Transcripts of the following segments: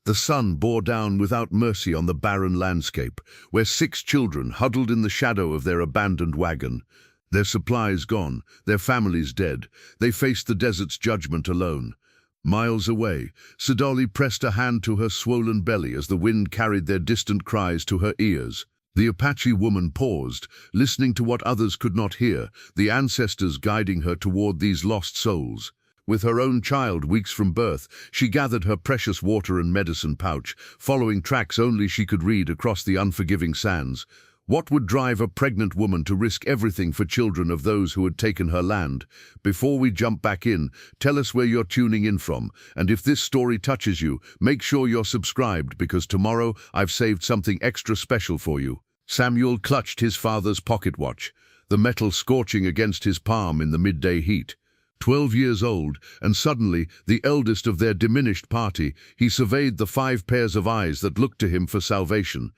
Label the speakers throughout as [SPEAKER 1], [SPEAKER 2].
[SPEAKER 1] The sun bore down without mercy on the barren landscape, where 6 children huddled in the shadow of their abandoned wagon. Their supplies gone, their families dead, they faced the desert's judgment alone. Miles away, Sidalí pressed a hand to her swollen belly as the wind carried their distant cries to her ears. The Apache woman paused, listening to what others could not hear, the ancestors guiding her toward these lost souls. With her own child weeks from birth, she gathered her precious water and medicine pouch, following tracks only she could read across the unforgiving sands. What would drive a pregnant woman to risk everything for children of those who had taken her land? Before we jump back in, tell us where you're tuning in from, and if this story touches you, make sure you're subscribed because tomorrow I've saved something extra special for you. Samuel clutched his father's pocket watch, the metal scorching against his palm in the midday heat. 12 years old, and suddenly, the eldest of their diminished party, he surveyed the 5 pairs of eyes that looked to him for salvation.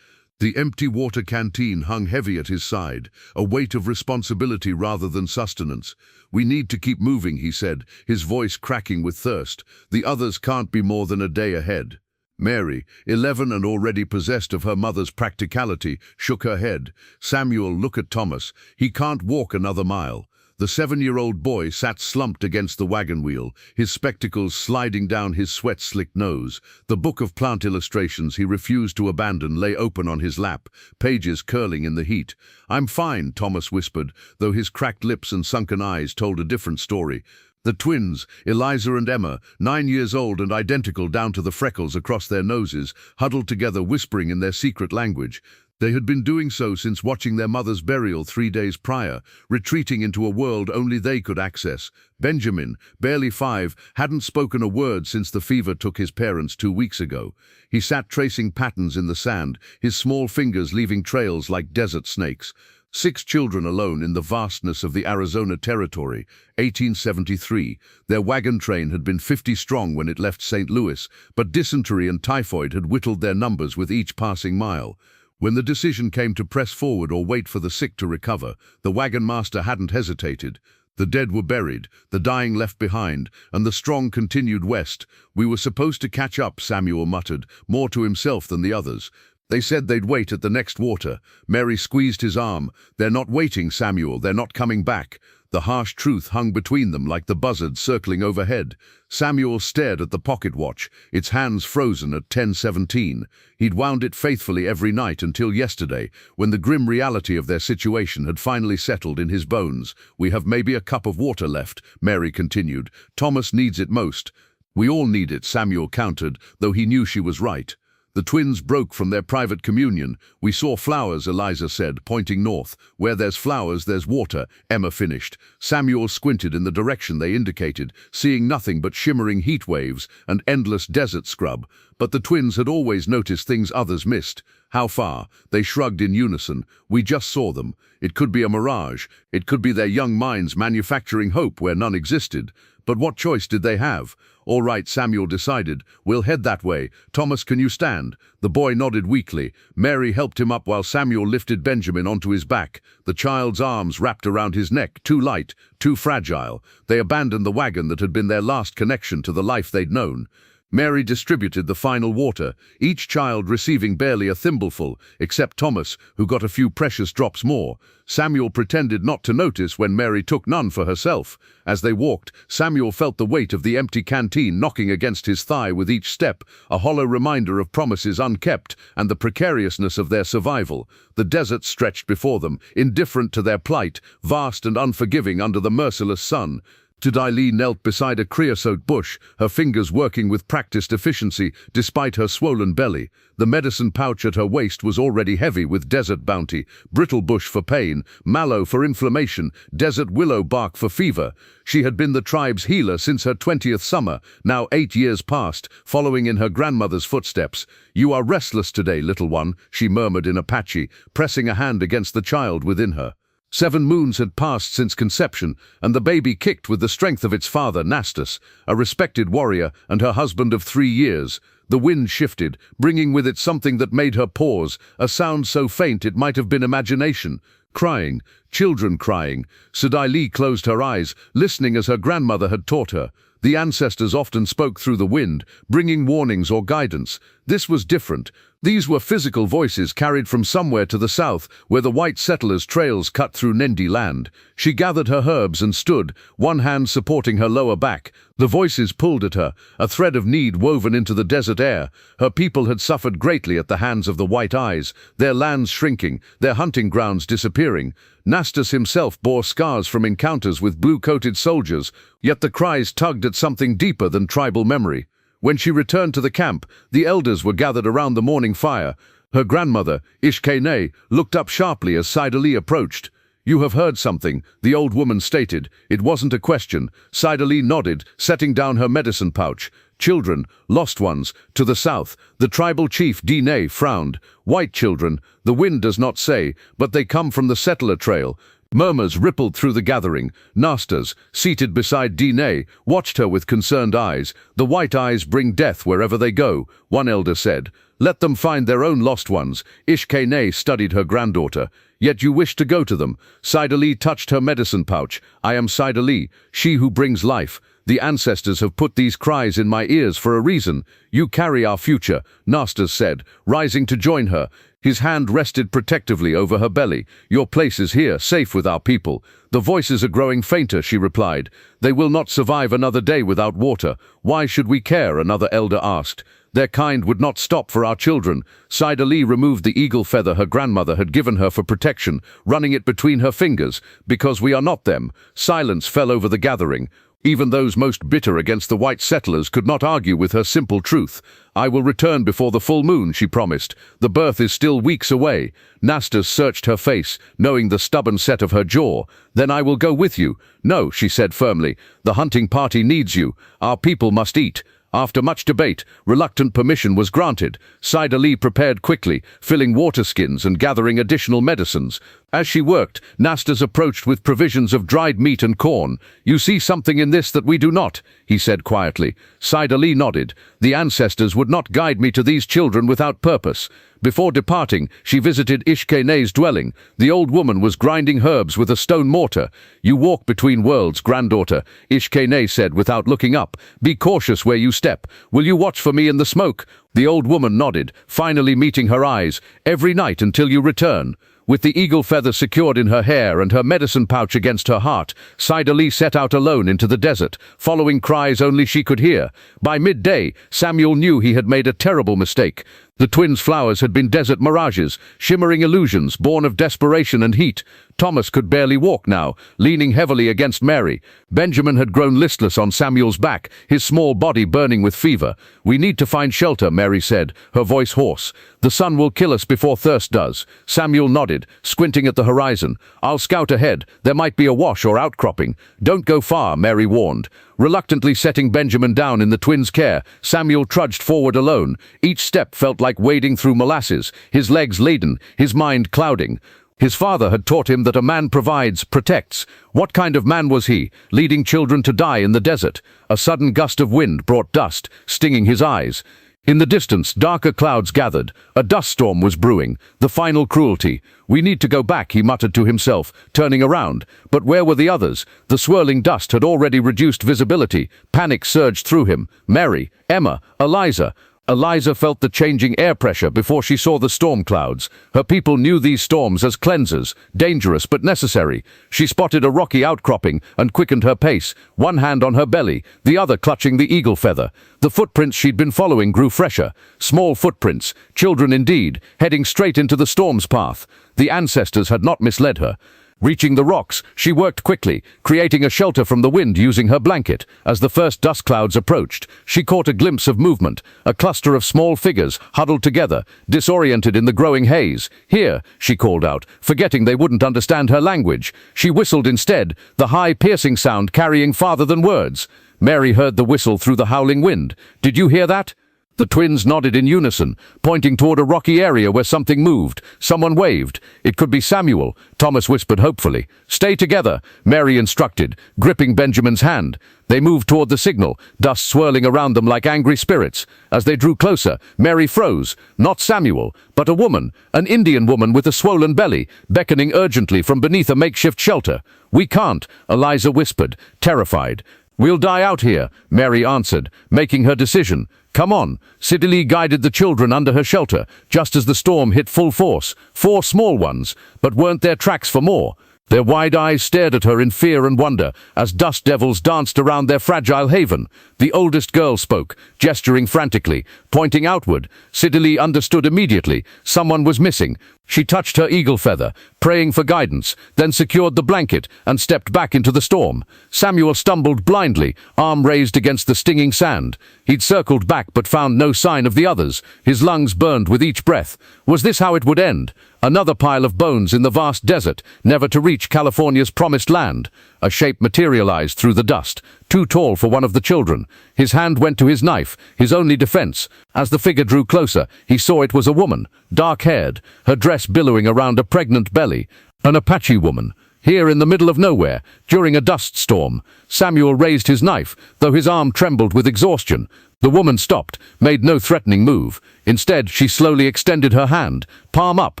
[SPEAKER 1] The empty water canteen hung heavy at his side, a weight of responsibility rather than sustenance. "We need to keep moving," he said, his voice cracking with thirst. "The others can't be more than a day ahead." Mary, 11 and already possessed of her mother's practicality, shook her head. "Samuel, look at Thomas. He can't walk another mile." The 7-year-old boy sat slumped against the wagon wheel, his spectacles sliding down his sweat-slicked nose. The book of plant illustrations he refused to abandon lay open on his lap, pages curling in the heat. "I'm fine," Thomas whispered, though his cracked lips and sunken eyes told a different story. The twins, Eliza and Emma, 9 years old and identical down to the freckles across their noses, huddled together whispering in their secret language. They had been doing so since watching their mother's burial 3 days prior, retreating into a world only they could access. Benjamin, barely 5, hadn't spoken a word since the fever took his parents 2 weeks ago. He sat tracing patterns in the sand, his small fingers leaving trails like desert snakes. 6 children alone in the vastness of the Arizona Territory, 1873. Their wagon train had been 50 strong when it left St. Louis, but dysentery and typhoid had whittled their numbers with each passing mile. When the decision came to press forward or wait for the sick to recover, the wagon master hadn't hesitated. The dead were buried, the dying left behind, and the strong continued west. "We were supposed to catch up," Samuel muttered, more to himself than the others. "They said they'd wait at the next water." Mary squeezed his arm. "They're not waiting, Samuel, they're not coming back." The harsh truth hung between them like the buzzards circling overhead. Samuel stared at the pocket watch, its hands frozen at 10:17. He'd wound it faithfully every night until yesterday, when the grim reality of their situation had finally settled in his bones. "We have maybe a cup of water left," Mary continued. "Thomas needs it most." "We all need it," Samuel countered, though he knew she was right. The twins broke from their private communion. "We saw flowers," Eliza said, pointing north. "Where there's flowers, there's water," Emma finished. Samuel squinted in the direction they indicated, seeing nothing but shimmering heat waves and endless desert scrub. But the twins had always noticed things others missed. "How far?" They shrugged in unison. "We just saw them. It could be a mirage. It could be their young minds manufacturing hope where none existed. But what choice did they have? "All right," Samuel decided. "We'll head that way. Thomas, can you stand?" The boy nodded weakly. Mary helped him up while Samuel lifted Benjamin onto his back, the child's arms wrapped around his neck, too light, too fragile. They abandoned the wagon that had been their last connection to the life they'd known. Mary distributed the final water, each child receiving barely a thimbleful, except Thomas, who got a few precious drops more. Samuel pretended not to notice when Mary took none for herself. As they walked, Samuel felt the weight of the empty canteen knocking against his thigh with each step, a hollow reminder of promises unkept and the precariousness of their survival. The desert stretched before them, indifferent to their plight, vast and unforgiving under the merciless sun. Sidalí knelt beside a creosote bush, her fingers working with practiced efficiency despite her swollen belly. The medicine pouch at her waist was already heavy with desert bounty, brittle bush for pain, mallow for inflammation, desert willow bark for fever. She had been the tribe's healer since her 20th summer, now 8 years past, following in her grandmother's footsteps. "You are restless today, little one," she murmured in Apache, pressing a hand against the child within her. 7 moons had passed since conception, and the baby kicked with the strength of its father, Nastus, a respected warrior and her husband of 3 years. The wind shifted, bringing with it something that made her pause, a sound so faint it might have been imagination. Crying, children crying. Sidalí closed her eyes, listening as her grandmother had taught her. The ancestors often spoke through the wind, bringing warnings or guidance. This was different. These were physical voices carried from somewhere to the south, where the white settlers' trails cut through Nendi land. She gathered her herbs and stood, one hand supporting her lower back. The voices pulled at her, a thread of need woven into the desert air. Her people had suffered greatly at the hands of the White Eyes, their lands shrinking, their hunting grounds disappearing. Nastas himself bore scars from encounters with blue-coated soldiers, yet the cries tugged at something deeper than tribal memory. When she returned to the camp, the elders were gathered around the morning fire. Her grandmother, Ishkene, looked up sharply as Sidalí approached. "You have heard something," the old woman stated. It wasn't a question. Sidalí nodded, setting down her medicine pouch. "Children, lost ones, to the south." The tribal chief Dine frowned. "White children, the wind does not say, but they come from the settler trail." Murmurs rippled through the gathering. Nastas, seated beside Dine, watched her with concerned eyes. "The White Eyes bring death wherever they go," one elder said. "Let them find their own lost ones." Ishkene studied her granddaughter. "Yet you wish to go to them." Sidalí touched her medicine pouch. "I am Sidalí, she who brings life. The ancestors have put these cries in my ears for a reason. You carry our future," Nastas said, rising to join her. His hand rested protectively over her belly. "Your place is here, safe with our people." "The voices are growing fainter," she replied. "They will not survive another day without water." "Why should we care?" another elder asked. "Their kind would not stop for our children." Sidalí removed the eagle feather her grandmother had given her for protection, running it between her fingers. "Because we are not them." Silence fell over the gathering. Even those most bitter against the white settlers could not argue with her simple truth. "I will return before the full moon," she promised. "The birth is still weeks away." Nastas searched her face, knowing the stubborn set of her jaw. "Then I will go with you." "No," she said firmly. "The hunting party needs you. Our people must eat." After much debate, reluctant permission was granted. Sidalí prepared quickly, filling water skins and gathering additional medicines. As she worked, Nastas approached with provisions of dried meat and corn. "You see something in this that we do not," he said quietly. Sidalí nodded. "The ancestors would not guide me to these children without purpose." Before departing, she visited Ishkene's dwelling. The old woman was grinding herbs with a stone mortar. "You walk between worlds, granddaughter," Ishkene said without looking up. "Be cautious where you step. Will you watch for me in the smoke?" The old woman nodded, finally meeting her eyes. "Every night until you return." With the eagle feather secured in her hair and her medicine pouch against her heart, Sidalí set out alone into the desert, following cries only she could hear. By midday, Samuel knew he had made a terrible mistake. The twins' flowers had been desert mirages, shimmering illusions born of desperation and heat. Thomas could barely walk now, leaning heavily against Mary. Benjamin had grown listless on Samuel's back, his small body burning with fever. "We need to find shelter," Mary said, her voice hoarse. "The sun will kill us before thirst does." Samuel nodded, squinting at the horizon. "I'll scout ahead. There might be a wash or outcropping." "Don't go far," Mary warned. Reluctantly setting Benjamin down in the twins' care, Samuel trudged forward alone. Each step felt like wading through molasses, his legs laden, his mind clouding. His father had taught him that a man provides, protects. What kind of man was he, leading children to die in the desert? A sudden gust of wind brought dust, stinging his eyes. In the distance, darker clouds gathered. A dust storm was brewing, the final cruelty. "We need to go back," he muttered to himself, turning around. But where were the others? The swirling dust had already reduced visibility. Panic surged through him. Mary, Emma, Eliza. Eliza felt the changing air pressure before she saw the storm clouds. Her people knew these storms as cleansers, dangerous but necessary. She spotted a rocky outcropping and quickened her pace, one hand on her belly, the other clutching the eagle feather. The footprints she'd been following grew fresher. Small footprints, children indeed, heading straight into the storm's path. The ancestors had not misled her. Reaching the rocks, she worked quickly, creating a shelter from the wind using her blanket. As the first dust clouds approached, she caught a glimpse of movement, a cluster of small figures huddled together, disoriented in the growing haze. "Here," she called out, forgetting they wouldn't understand her language. She whistled instead, the high, piercing sound carrying farther than words. Mary heard the whistle through the howling wind. "Did you hear that?" The twins nodded in unison, pointing toward a rocky area where something moved. Someone waved. "It could be Samuel," Thomas whispered hopefully. "Stay together," Mary instructed, gripping Benjamin's hand. They moved toward the signal, dust swirling around them like angry spirits. As they drew closer, Mary froze. Not Samuel, but a woman, an Indian woman with a swollen belly, beckoning urgently from beneath a makeshift shelter. "We can't," Eliza whispered, terrified.
[SPEAKER 2] "We'll die out here," Mary answered, making her decision. "Come on." Sidalí guided the children under her shelter, just as the storm hit full force. 4 small ones, but weren't there tracks for more? Their wide eyes stared at her in fear and wonder as dust devils danced around their fragile haven. The oldest girl spoke, gesturing frantically, pointing outward. Sidalí understood immediately. Someone was missing. She touched her eagle feather, praying for guidance, then secured the blanket and stepped back into the storm. Samuel stumbled blindly, arm raised against the stinging sand. He'd circled back but found no sign of the others. His lungs burned with each breath. Was this how it would end? Another pile of bones in the vast desert, never to reach California's promised land. A shape materialized through the dust, too tall for one of the children. His hand went to his knife, his only defense. As the figure drew closer, he saw it was a woman, dark-haired, her dress billowing around a pregnant belly. An Apache woman. Here in the middle of nowhere, during a dust storm. Samuel raised his knife, though his arm trembled with exhaustion. The woman stopped, made no threatening move. Instead, she slowly extended her hand, palm up.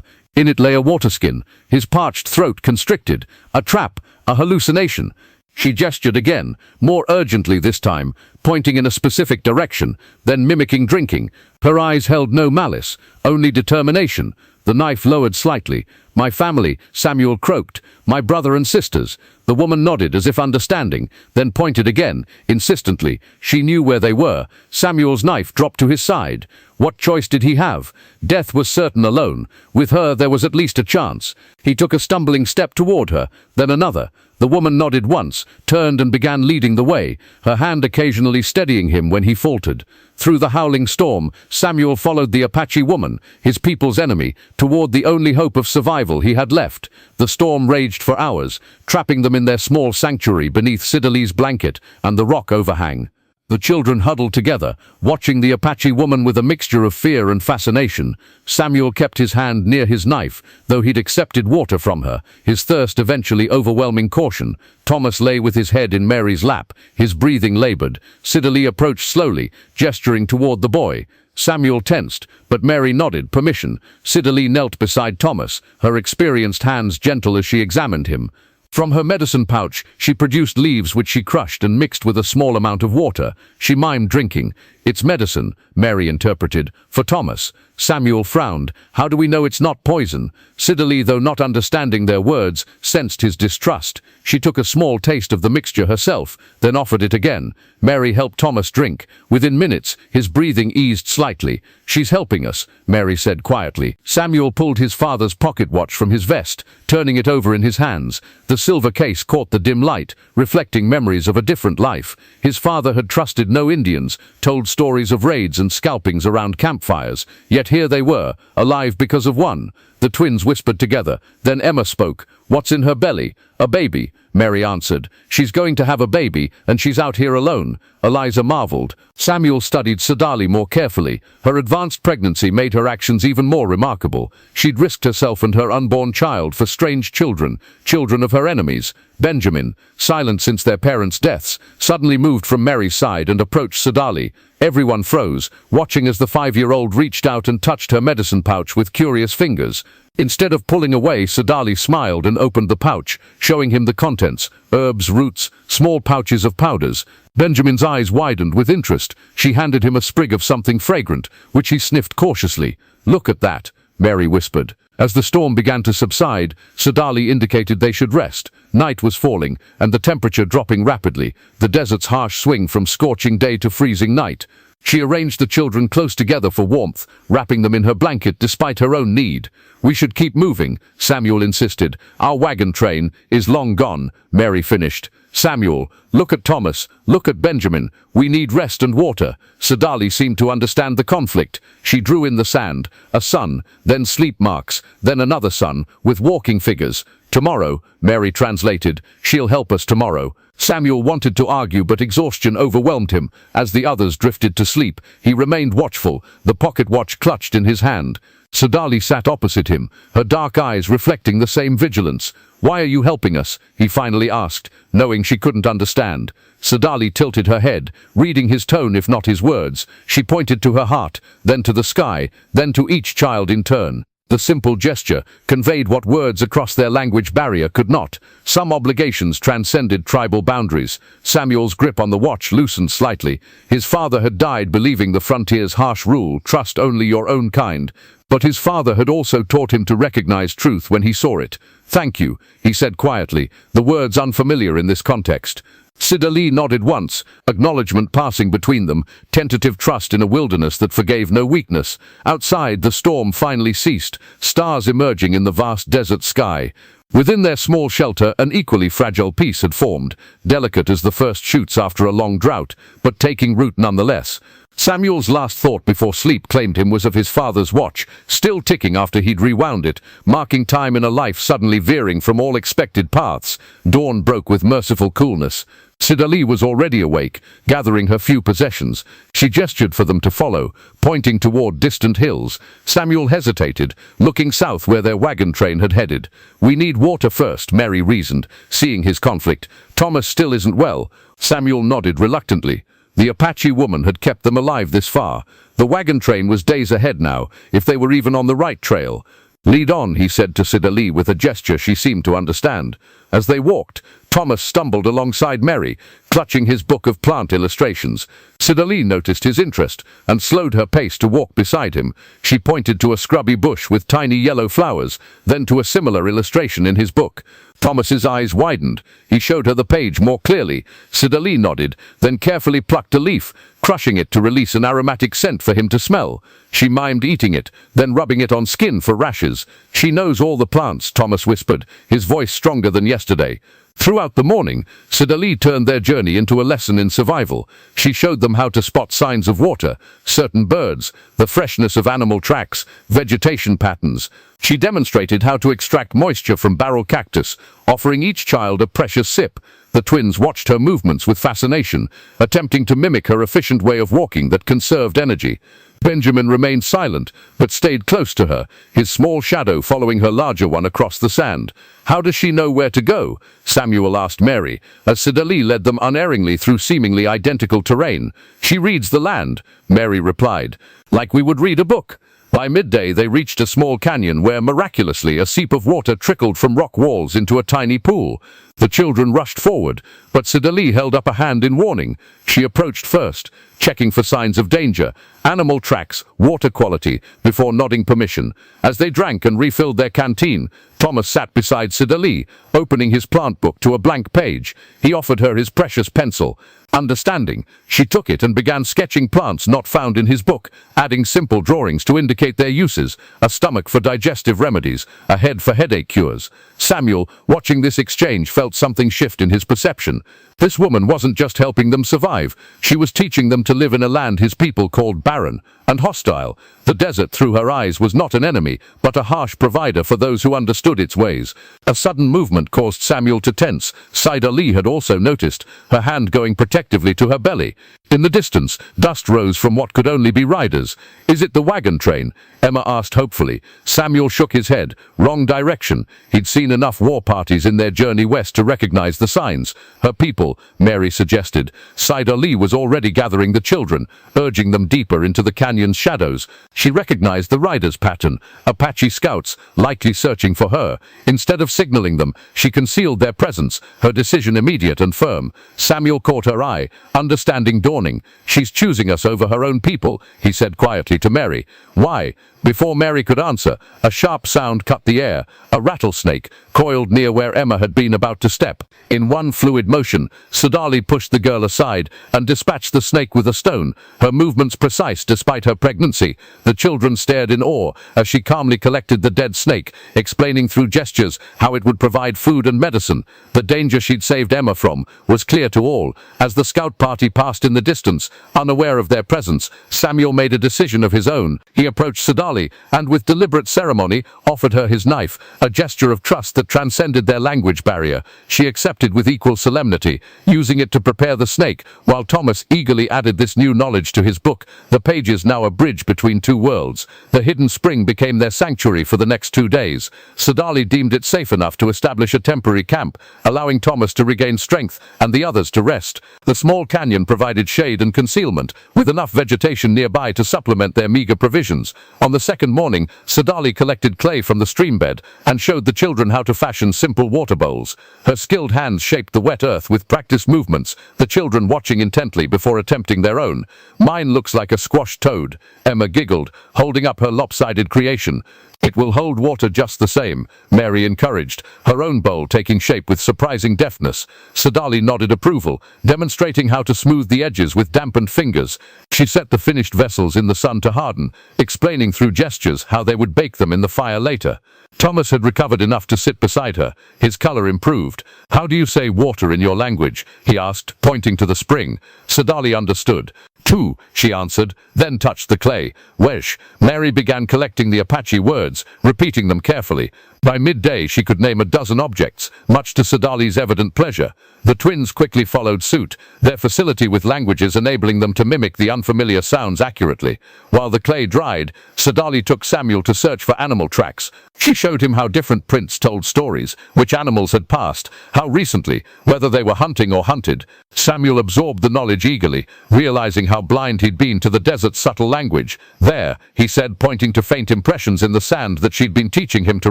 [SPEAKER 2] In it lay a waterskin, his parched throat constricted. A trap, a hallucination. She gestured again, more urgently this time, pointing in a specific direction, then mimicking drinking. Her eyes held no malice, only determination. The knife lowered slightly. "My family," Samuel croaked. "My brother and sisters." The woman nodded as if understanding, then pointed again, insistently. She knew where they were. Samuel's knife dropped to his side. What choice did he have? Death was certain alone. With her there was at least a chance. He took a stumbling step toward her, then another. The woman nodded once, turned and began leading the way, her hand occasionally steadying him when he faltered. Through the howling storm, Samuel followed the Apache woman, his people's enemy, toward the only hope of survival he had left. The storm raged for hours, trapping them in their small sanctuary beneath Sidalí's blanket and the rock overhang. The children huddled together, watching the Apache woman with a mixture of fear and fascination. Samuel kept his hand near his knife, though he'd accepted water from her, his thirst eventually overwhelming caution. Thomas lay with his head in Mary's lap, his breathing labored. Sidalí approached slowly, gesturing toward the boy. Samuel tensed, but Mary nodded permission. Sidalí knelt beside Thomas, her experienced hands gentle as she examined him. From her medicine pouch, she produced leaves which she crushed and mixed with a small amount of water. She mimed drinking. "It's medicine," Mary interpreted, "for Thomas." Samuel frowned. "How do we know it's not poison?" Sidalí, though not understanding their words, sensed his distrust. She took a small taste of the mixture herself, then offered it again. Mary helped Thomas drink. Within minutes, his breathing eased slightly. "She's helping us," Mary said quietly. Samuel pulled his father's pocket watch from his vest, turning it over in his hands. The silver case caught the dim light, reflecting memories of a different life. His father had trusted no Indians, told stories of raids and scalpings around campfires. Yet here they were, alive because of one. The twins whispered together. Then Emma spoke. "What's in her belly?" "A baby," Mary answered. "She's going to have a baby, and she's out here alone." Eliza marveled. Samuel studied Sidalí more carefully. Her advanced pregnancy made her actions even more remarkable. She'd risked herself and her unborn child for strange children, children of her enemies. Benjamin, silent since their parents' deaths, suddenly moved from Mary's side and approached Sidalí. Everyone froze, watching as the 5-year-old reached out and touched her medicine pouch with curious fingers. Instead of pulling away, Sidalí smiled and opened the pouch, showing him the contents: herbs, roots, small pouches of powders. Benjamin's eyes widened with interest. She handed him a sprig of something fragrant, which he sniffed cautiously. "Look at that," Mary whispered. As the storm began to subside, Sidalí indicated they should rest. Night was falling, and the temperature dropping rapidly, the desert's harsh swing from scorching day to freezing night. She arranged the children close together for warmth, wrapping them in her blanket despite her own need. "We should keep moving," Samuel insisted. "Our wagon train is long gone," Mary finished. "Samuel, look at Thomas, look at Benjamin. We need rest and water." Sidalí seemed to understand the conflict. She drew in the sand, a sun, then sleep marks, then another sun, with walking figures. "Tomorrow," Mary translated. "She'll help us tomorrow." Samuel wanted to argue, but exhaustion overwhelmed him. As the others drifted to sleep, he remained watchful, the pocket watch clutched in his hand. Sidalí sat opposite him, her dark eyes reflecting the same vigilance. "Why are you helping us?" he finally asked, knowing she couldn't understand. Sidalí tilted her head, reading his tone if not his words. She pointed to her heart, then to the sky, then to each child in turn. The simple gesture conveyed what words across their language barrier could not. Some obligations transcended tribal boundaries. Samuel's grip on the watch loosened slightly. His father had died believing the frontier's harsh rule, trust only your own kind. But his father had also taught him to recognize truth when he saw it. "Thank you," he said quietly, the words unfamiliar in this context. Sidalí nodded once, acknowledgement passing between them, tentative trust in a wilderness that forgave no weakness. Outside, the storm finally ceased, stars emerging in the vast desert sky. Within their small shelter, an equally fragile peace had formed, delicate as the first shoots after a long drought, but taking root nonetheless. Samuel's last thought before sleep claimed him was of his father's watch, still ticking after he'd rewound it, marking time in a life suddenly veering from all expected paths. Dawn broke with merciful coolness. Sidalí was already awake, gathering her few possessions. She gestured for them to follow, pointing toward distant hills. Samuel hesitated, looking south where their wagon train had headed. "We need water first," Mary reasoned, seeing his conflict. "Thomas still isn't well." Samuel nodded reluctantly. The Apache woman had kept them alive this far. The wagon train was days ahead now, if they were even on the right trail. "Lead on," he said to Sidalí with a gesture she seemed to understand. As they walked, Thomas stumbled alongside Mary, clutching his book of plant illustrations. Sidalí noticed his interest and slowed her pace to walk beside him. She pointed to a scrubby bush with tiny yellow flowers, then to a similar illustration in his book. Thomas's eyes widened. He showed her the page more clearly. Sidalí nodded, then carefully plucked a leaf, crushing it to release an aromatic scent for him to smell. She mimed eating it, then rubbing it on skin for rashes. "She knows all the plants," Thomas whispered, his voice stronger than yesterday. Throughout the morning, Sidalí turned their journey into a lesson in survival. She showed them how to spot signs of water, certain birds, the freshness of animal tracks, vegetation patterns. She demonstrated how to extract moisture from barrel cactus, offering each child a precious sip. The twins watched her movements with fascination, attempting to mimic her efficient way of walking that conserved energy. Benjamin remained silent, but stayed close to her, his small shadow following her larger one across the sand. "How does she know where to go?" Samuel asked Mary, as Sidalí led them unerringly through seemingly identical terrain. "She reads the land," Mary replied, "like we would read a book." By midday they reached a small canyon where, miraculously, a seep of water trickled from rock walls into a tiny pool. The children rushed forward, but Sidalí held up a hand in warning. She approached first, checking for signs of danger, animal tracks, water quality, before nodding permission. As they drank and refilled their canteen, Thomas sat beside Sidalí, opening his plant book to a blank page. He offered her his precious pencil. Understanding, she took it and began sketching plants not found in his book, adding simple drawings to indicate their uses: a stomach for digestive remedies, a head for headache cures. Samuel, watching this exchange, felt something shift in his perception. This woman wasn't just helping them survive, she was teaching them to live in a land his people called barren and hostile. The desert, through her eyes, was not an enemy, but a harsh provider for those who understood its ways. A sudden movement caused Samuel to tense. Sidalí had also noticed, her hand going protectively to her belly. In the distance, dust rose from what could only be riders. "Is it the wagon train?" Emma asked hopefully. Samuel shook his head. Wrong direction. He'd seen enough war parties in their journey west to recognize the signs. "Her people," Mary suggested. Sidalí was already gathering the children, urging them deeper into the canyon's shadows. She recognized the riders' pattern, Apache scouts, likely searching for her. Instead of signaling them, she concealed their presence, her decision immediate and firm. Samuel caught her eye, understanding dawning. "She's choosing us over her own people," he said quietly to Mary. "Why?" Before Mary could answer, a sharp sound cut the air. A rattlesnake, coiled near where Emma had been about to step. In one fluid motion, Sidalí pushed the girl aside and dispatched the snake with a stone, her movements precise despite her pregnancy. The children stared in awe as she calmly collected the dead snake, explaining through gestures how it would provide food and medicine. The danger she'd saved Emma from was clear to all. As the scout party passed in the distance, unaware of their presence, Samuel made a decision of his own. He approached Sidalí and with deliberate ceremony offered her his knife, a gesture of trust that transcended their language barrier. She accepted with equal solemnity, using it to prepare the snake, while Thomas eagerly added this new knowledge to his book. The pages now a bridge between two worlds. The hidden spring became their sanctuary for the next 2 days. Sidalí deemed it safe enough to establish a temporary camp, allowing Thomas to regain strength and the others to rest. The small canyon provided shade and concealment, with enough vegetation nearby to supplement their meager provisions. On the second morning, Sidalí collected clay from the streambed and showed the children how to fashion simple water bowls. Her skilled hands shaped the wet earth with practiced movements, the children watching intently before attempting their own. "Mine looks like a squashed toad," Emma giggled, holding up her lopsided creation. "It will hold water just the same," Mary encouraged, her own bowl taking shape with surprising deftness. Sidalí nodded approval, demonstrating how to smooth the edges with dampened fingers. She set the finished vessels in the sun to harden, explaining through gestures how they would bake them in the fire later. Thomas had recovered enough to sit beside her, his color improved. "How do you say water in your language?" he asked, pointing to the spring. Sidalí understood. "Tu," she answered, then touched the clay. "Wesh." Mary began collecting the Apache words, repeating them carefully. By midday she could name a dozen objects, much to Sidalí's evident pleasure. The twins quickly followed suit, their facility with languages enabling them to mimic the unfamiliar sounds accurately. While the clay dried, Sidalí took Samuel to search for animal tracks. She showed him how different prints told stories, which animals had passed, how recently, whether they were hunting or hunted. Samuel absorbed the knowledge eagerly, realizing how blind he'd been to the desert's subtle language. "There," he said, pointing to faint impressions in the sand that she'd been teaching him to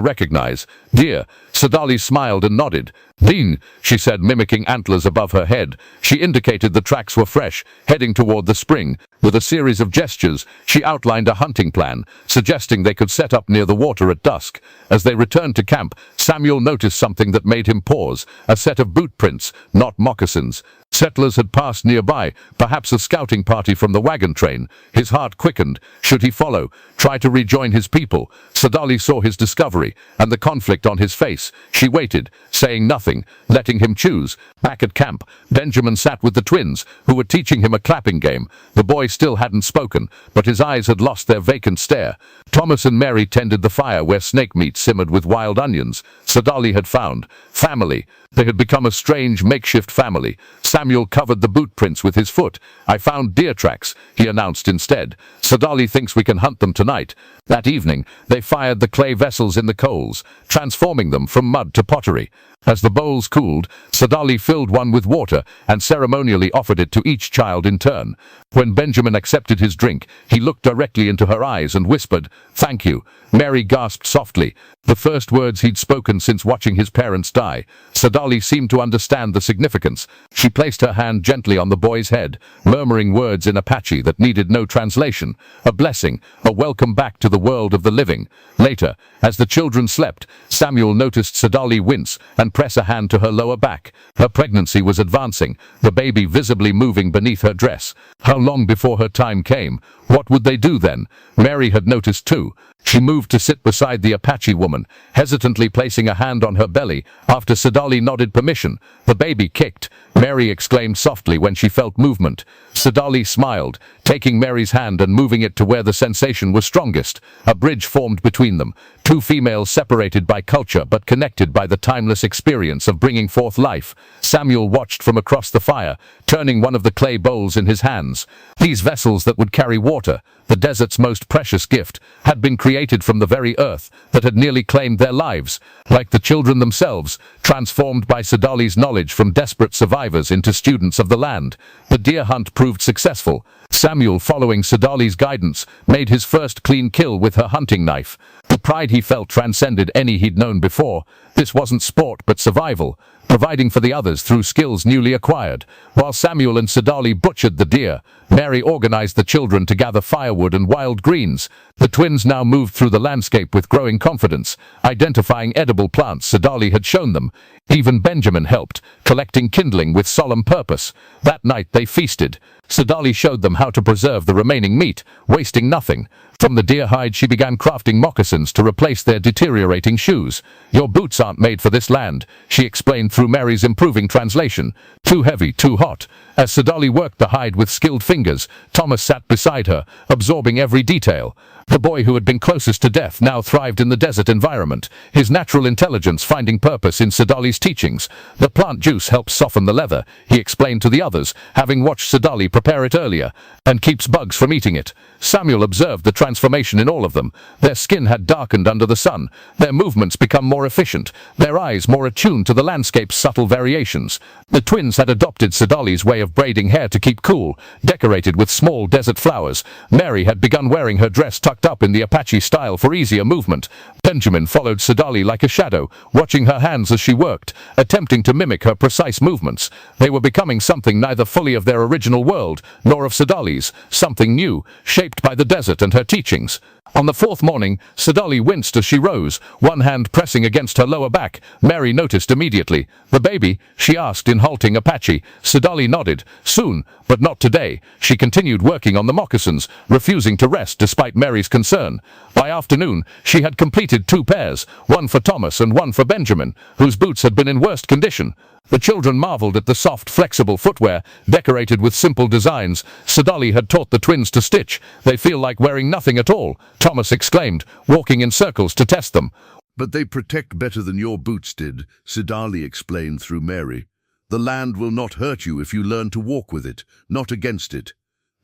[SPEAKER 2] recognize. "Deer." Sidalí smiled and nodded. "Dean," she said, mimicking antlers above her head. She indicated the tracks were fresh, heading toward the spring. With a series of gestures, she outlined a hunting plan, suggesting they could set up near the water at dusk. As they returned to camp, Samuel noticed something that made him pause, a set of boot prints, not moccasins. Settlers had passed nearby, perhaps a scouting party from the wagon train. His heart quickened. Should he follow, try to rejoin his people? Sidalí saw his discovery, and the conflict on his face. She waited, saying nothing, letting him choose. Back at camp, Benjamin sat with the twins, who were teaching him a clapping game. The boy still hadn't spoken, but his eyes had lost their vacant stare. Thomas and Mary tended the fire where snake meat simmered with wild onions. Sidalí had found family. They had become a strange makeshift family. Samuel covered the boot prints with his foot. "I found deer tracks," he announced instead. "Sidalí thinks we can hunt them tonight." That evening, they fired the clay vessels in the coals, transforming them from mud to pottery. As the bowls cooled, Sidalí filled one with water and ceremonially offered it to each child in turn. When Benjamin accepted his drink, he looked directly into her eyes and whispered, "Thank you." Mary gasped softly, the first words he'd spoken since watching his parents die. Sidalí seemed to understand the significance. She placed her hand gently on the boy's head, murmuring words in Apache that needed no translation. A blessing, a welcome back to the world of the living. Later, as the children slept, Samuel noticed Sidalí wince and press a hand to her lower back. Her pregnancy was advancing, the baby visibly moving beneath her dress. How long before her time came? What would they do then? Mary had noticed too. She moved to sit beside the Apache woman, hesitantly placing a hand on her belly. After Sidalí nodded permission, the baby kicked. Mary exclaimed softly when she felt movement. Sidalí smiled, taking Mary's hand and moving it to where the sensation was strongest. A bridge formed between them, two females separated by culture but connected by the timeless experience of bringing forth life. Samuel watched from across the fire, turning one of the clay bowls in his hands. These vessels that would carry water, the desert's most precious gift, had been created from the very earth that had nearly claimed their lives. Like the children themselves, transformed by Sidalí's knowledge from desperate survivors into students of the land. The deer hunt proved successful. Samuel, following Sidalí's guidance, made his first clean kill with her hunting knife. The pride he felt transcended any he'd known before. This wasn't sport but survival, providing for the others through skills newly acquired. While Samuel and Sidalí butchered the deer, Mary organized the children to gather firewood and wild greens. The twins now moved through the landscape with growing confidence, identifying edible plants Sidalí had shown them. Even Benjamin helped, collecting kindling with solemn purpose. That night they feasted. Sidalí showed them how to preserve the remaining meat, wasting nothing. From the deer hide she began crafting moccasins to replace their deteriorating shoes. "Your boots aren't made for this land," she explained through through Mary's improving translation. Too heavy, too hot. As Sidalí worked the hide with skilled fingers, Thomas sat beside her, absorbing every detail. The boy who had been closest to death now thrived in the desert environment, his natural intelligence finding purpose in Sidalí's teachings. The plant juice helps soften the leather, he explained to the others, having watched Sidalí prepare it earlier, and keeps bugs from eating it. Samuel observed the transformation in all of them. Their skin had darkened under the sun, their movements become more efficient, their eyes more attuned to the landscape's subtle variations. The twins had adopted Sidalí's way of braiding hair to keep cool, decorated with small desert flowers. Mary had begun wearing her dress tucked up in the Apache style for easier movement. Benjamin followed Sidalí like a shadow, watching her hands as she worked, attempting to mimic her precise movements. They were becoming something neither fully of their original world, nor of Sidalí's, something new, shaped by the desert and her teachings. On the fourth morning, Sidalí winced as she rose, one hand pressing against her lower back. Mary noticed immediately. "The baby?" she asked in halting Apache. Sidalí nodded. "Soon, but not today." She continued working on the moccasins, refusing to rest despite Mary's concern. By afternoon, she had completed 2 pairs, one for Thomas and one for Benjamin, whose boots had been in worst condition. The children marveled at the soft, flexible footwear, decorated with simple designs. Sidalí had taught the twins to stitch. "They feel like wearing nothing at all," Thomas exclaimed, walking in circles to test them.
[SPEAKER 1] "But they protect better than your boots did," Sidalí explained through Mary. "The land will not hurt you if you learn to walk with it, not against it."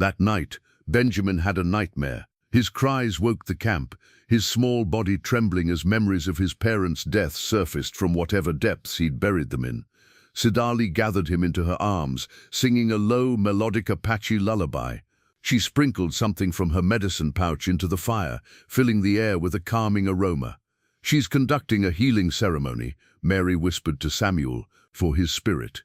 [SPEAKER 1] That night, Benjamin had a nightmare. His cries woke the camp, his small body trembling as memories of his parents' death surfaced from whatever depths he'd buried them in. Sidalí gathered him into her arms, singing a low, melodic Apache lullaby. She sprinkled something from her medicine pouch into the fire, filling the air with a calming aroma. "She's conducting a healing ceremony," Mary whispered to Samuel, "for his spirit."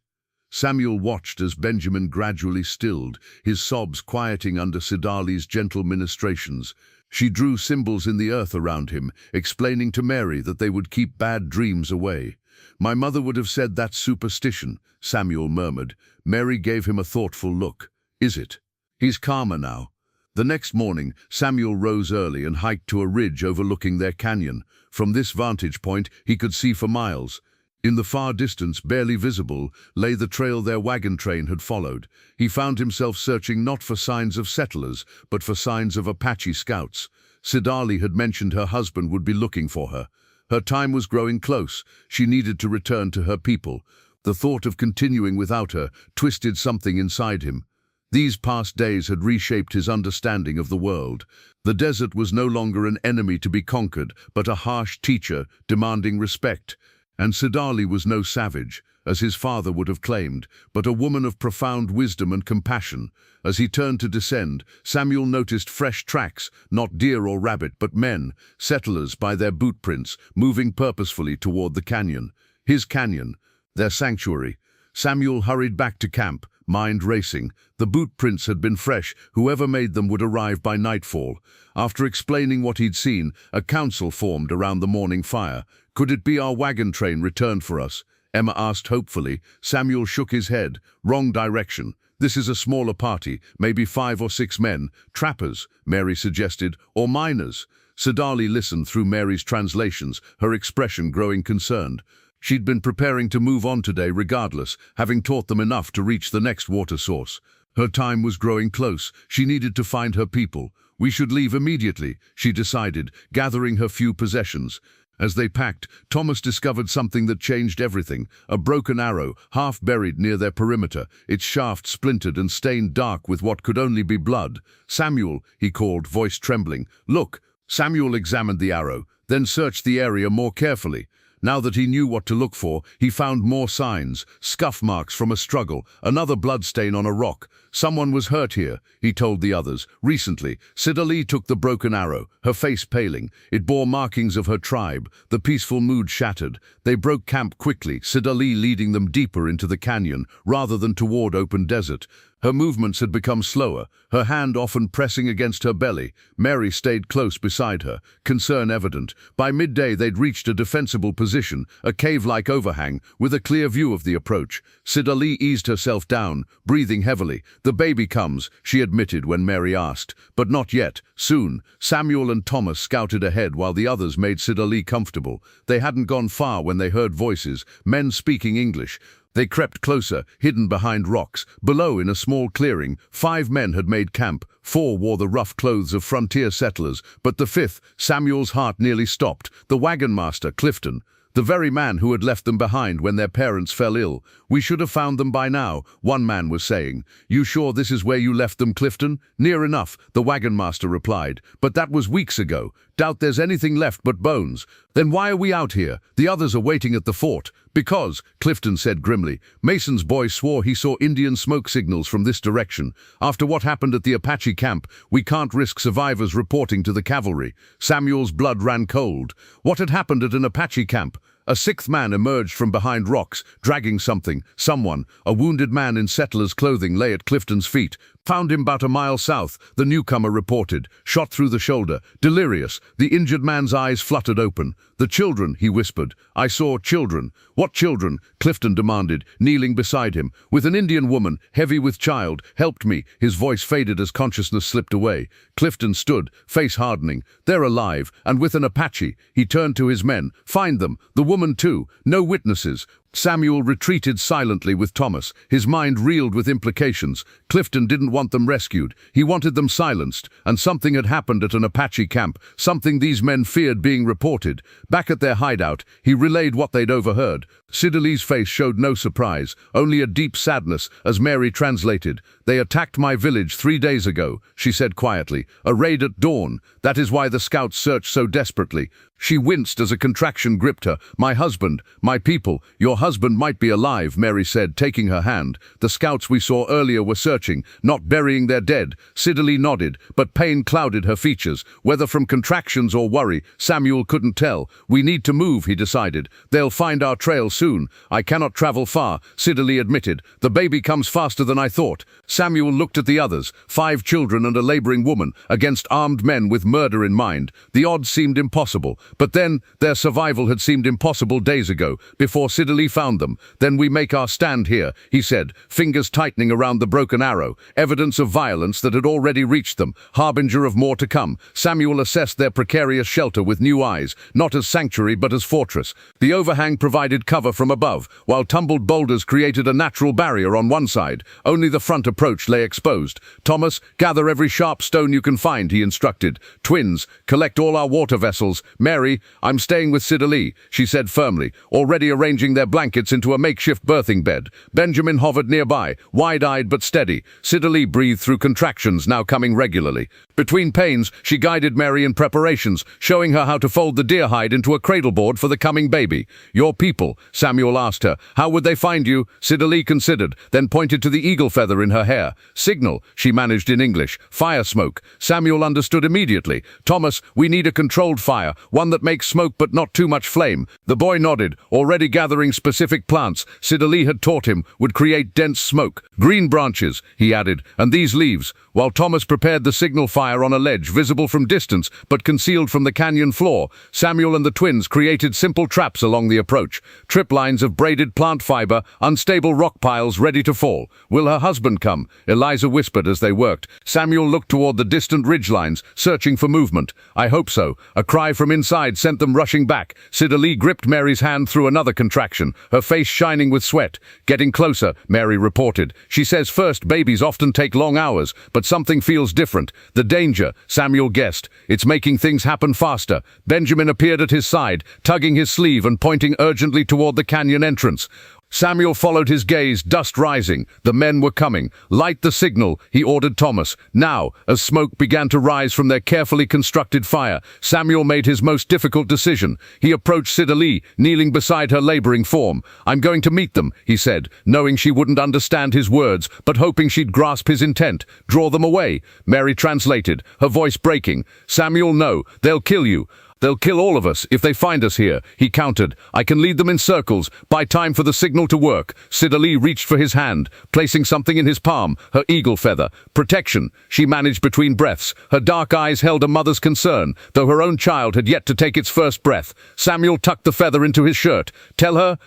[SPEAKER 1] Samuel watched as Benjamin gradually stilled, his sobs quieting under Sidalí's gentle ministrations. She drew symbols in the earth around him, explaining to Mary that they would keep bad dreams away. "My mother would have said that's superstition," Samuel murmured. Mary gave him a thoughtful look. "Is it?" He's calmer now. The next morning, Samuel rose early and hiked to a ridge overlooking their canyon. From this vantage point, he could see for miles. In the far distance, barely visible, lay the trail their wagon train had followed. He found himself searching not for signs of settlers, but for signs of Apache scouts. Sidalí had mentioned her husband would be looking for her. Her time was growing close. She needed to return to her people. The thought of continuing without her twisted something inside him. These past days had reshaped his understanding of the world. The desert was no longer an enemy to be conquered, but a harsh teacher demanding respect. And Sidalí was no savage, as his father would have claimed, but a woman of profound wisdom and compassion. As he turned to descend, Samuel noticed fresh tracks, not deer or rabbit, but men, settlers by their boot prints, moving purposefully toward the canyon. His canyon, their sanctuary. Samuel hurried back to camp, mind racing. The boot prints had been fresh. Whoever made them would arrive by nightfall. After explaining what he'd seen, a council formed around the morning fire. "Could it be our wagon train returned for us?" Emma asked hopefully. Samuel shook his head. "Wrong direction. This is a smaller party, maybe 5 or 6 men. Trappers," Mary suggested, "or miners." Sidalí listened through Mary's translations, her expression growing concerned. She'd been preparing to move on today regardless, having taught them enough to reach the next water source. Her time was growing close. She needed to find her people. "We should leave immediately," she decided, gathering her few possessions. As they packed, Thomas discovered something that changed everything. A broken arrow, half buried near their perimeter, its shaft splintered and stained dark with what could only be blood. "Samuel," he called, voice trembling. "Look." Samuel examined the arrow, then searched the area more carefully. Now that he knew what to look for, he found more signs, scuff marks from a struggle, another bloodstain on a rock. "Someone was hurt here," he told the others. "Recently." Sidalí took the broken arrow, her face paling. It bore markings of her tribe. The peaceful mood shattered. They broke camp quickly, Sidalí leading them deeper into the canyon, rather than toward open desert. Her movements had become slower, her hand often pressing against her belly. Mary stayed close beside her, concern evident. By midday they'd reached a defensible position, a cave-like overhang, with a clear view of the approach. Sidalí eased herself down, breathing heavily. "The baby comes," she admitted when Mary asked. "But not yet. Soon." Samuel and Thomas scouted ahead while the others made Sidalí comfortable. They hadn't gone far when they heard voices, men speaking English. They crept closer, hidden behind rocks. Below, in a small clearing, 5 men had made camp. 4 wore the rough clothes of frontier settlers, but the 5th, Samuel's heart nearly stopped. The wagon master, Clifton. The very man who had left them behind when their parents fell ill. "We should have found them by now," one man was saying. "You sure this is where you left them, Clifton?" "Near enough," the wagon master replied. "But that was weeks ago. Doubt there's anything left but bones." "Then why are we out here? The others are waiting at the fort." "Because," Clifton said grimly, "Mason's boy swore he saw Indian smoke signals from this direction. After what happened at the Apache camp, we can't risk survivors reporting to the cavalry." Samuel's blood ran cold. What had happened at an Apache camp? A 6th man emerged from behind rocks, dragging someone. A wounded man in settler's clothing lay at Clifton's feet. "Found him about a mile south," the newcomer reported. "Shot through the shoulder. Delirious." The injured man's eyes fluttered open. "The children," he whispered. "I saw children." "What children?" Clifton demanded, kneeling beside him. "With an Indian woman, heavy with child, helped me." His voice faded as consciousness slipped away. Clifton stood, face hardening. "They're alive, and with an Apache." He turned to his men. "Find them. The woman too. No witnesses." Samuel retreated silently with Thomas. His mind reeled with implications. Clifton didn't want them rescued. He wanted them silenced. And something had happened at an Apache camp, something these men feared being reported. Back at their hideout, he relayed what they'd overheard. Sidalí's face showed no surprise, only a deep sadness as Mary translated. "They attacked my village 3 days ago," she said quietly. "A raid at dawn. That is why the scouts searched so desperately." She winced as a contraction gripped her. "My husband, my people." "Your husband might be alive," Mary said, taking her hand. "The scouts we saw earlier were searching, not burying their dead." Sidalí nodded, but pain clouded her features. Whether from contractions or worry, Samuel couldn't tell. "We need to move," he decided. "They'll find our trail soon." "I cannot travel far," Sidalí admitted. "The baby comes faster than I thought." Samuel looked at the others, 5 children and a laboring woman, against armed men with murder in mind. The odds seemed impossible. But then, their survival had seemed impossible days ago, before Sidalí found them. "Then we make our stand here," he said, fingers tightening around the broken arrow. Evidence of violence that had already reached them, harbinger of more to come. Samuel assessed their precarious shelter with new eyes, not as sanctuary but as fortress. The overhang provided cover from above, while tumbled boulders created a natural barrier on one side. Only the front approach lay exposed. "Thomas, gather every sharp stone you can find," he instructed. "Twins, collect all our water vessels. Mary, I'm staying with Sidalí," she said firmly, already arranging their blankets into a makeshift birthing bed. Benjamin hovered nearby, wide-eyed but steady. Sidalí breathed through contractions, now coming regularly. Between pains, she guided Mary in preparations, showing her how to fold the deer hide into a cradleboard for the coming baby. "Your people," Samuel asked her. "How would they find you?" Sidalí considered, then pointed to the eagle feather in her hair. "Signal," she managed in English. "Fire smoke." Samuel understood immediately. "Thomas, we need a controlled fire, one that makes smoke but not too much flame." The boy nodded, already gathering specific plants Sidalí had taught him would create dense smoke. "Green branches," he added, "and these leaves," while Thomas prepared the signal fire on a ledge visible from distance but concealed from the canyon floor. Samuel and the twins created simple traps along the approach, trip lines of braided plant fiber, unstable rock piles ready to fall. "Will her husband come?" Eliza whispered as they worked. Samuel looked toward the distant ridgelines, searching for movement. "I hope so." A cry from inside sent them rushing back. Sidalí gripped Mary's hand through another contraction, her face shining with sweat. "Getting closer," Mary reported. "She says first babies often take long hours, but something feels different. The danger," Samuel guessed. "It's making things happen faster." Benjamin appeared at his side, tugging his sleeve and pointing urgently toward the canyon entrance. Samuel followed his gaze, dust rising. The men were coming. "Light the signal," he ordered Thomas. Now, as smoke began to rise from their carefully constructed fire, Samuel made his most difficult decision. He approached Sidalí, kneeling beside her laboring form. "I'm going to meet them," he said, knowing she wouldn't understand his words, but hoping she'd grasp his intent. "Draw them away," Mary translated, her voice breaking. "Samuel, no, they'll kill you."
[SPEAKER 2] They'll kill all of us if they find us here, he countered. I can lead them in circles. Buy time for the signal to work. Sidalí reached for his hand, placing something in his palm, her eagle feather. Protection, she managed between breaths. Her dark eyes held a mother's concern, though her own child had yet to take its first breath. Samuel tucked the feather into his shirt. Tell her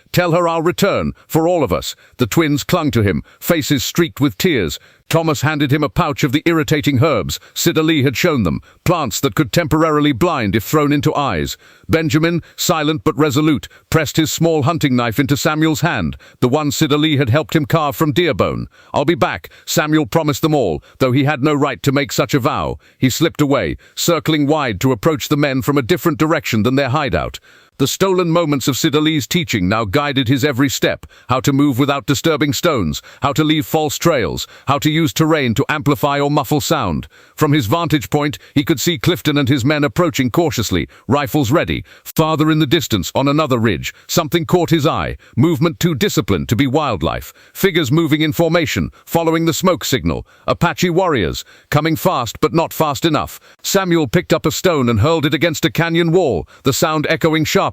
[SPEAKER 2] I'll return, for all of us. The twins clung to him, faces streaked with tears. Thomas handed him a pouch of the irritating herbs Sidalí had shown them, plants that could temporarily blind if thrown into eyes. Benjamin, silent but resolute, pressed his small hunting knife into Samuel's hand, the one Sidalí had helped him carve from deer bone. I'll be back, Samuel promised them all, though he had no right to make such a vow. He slipped away, circling wide to approach the men from a different direction than their hideout. The stolen moments of Sidalí's teaching now guided his every step, how to move without disturbing stones, how to leave false trails, how to use terrain to amplify or muffle sound. From his vantage point, he could see Clifton and his men approaching cautiously, rifles ready. Farther in the distance, on another ridge, something caught his eye, movement too disciplined to be wildlife. Figures moving in formation, following the smoke signal. Apache warriors, coming fast but not fast enough. Samuel picked up a stone and hurled it against a canyon wall, the sound echoing sharply.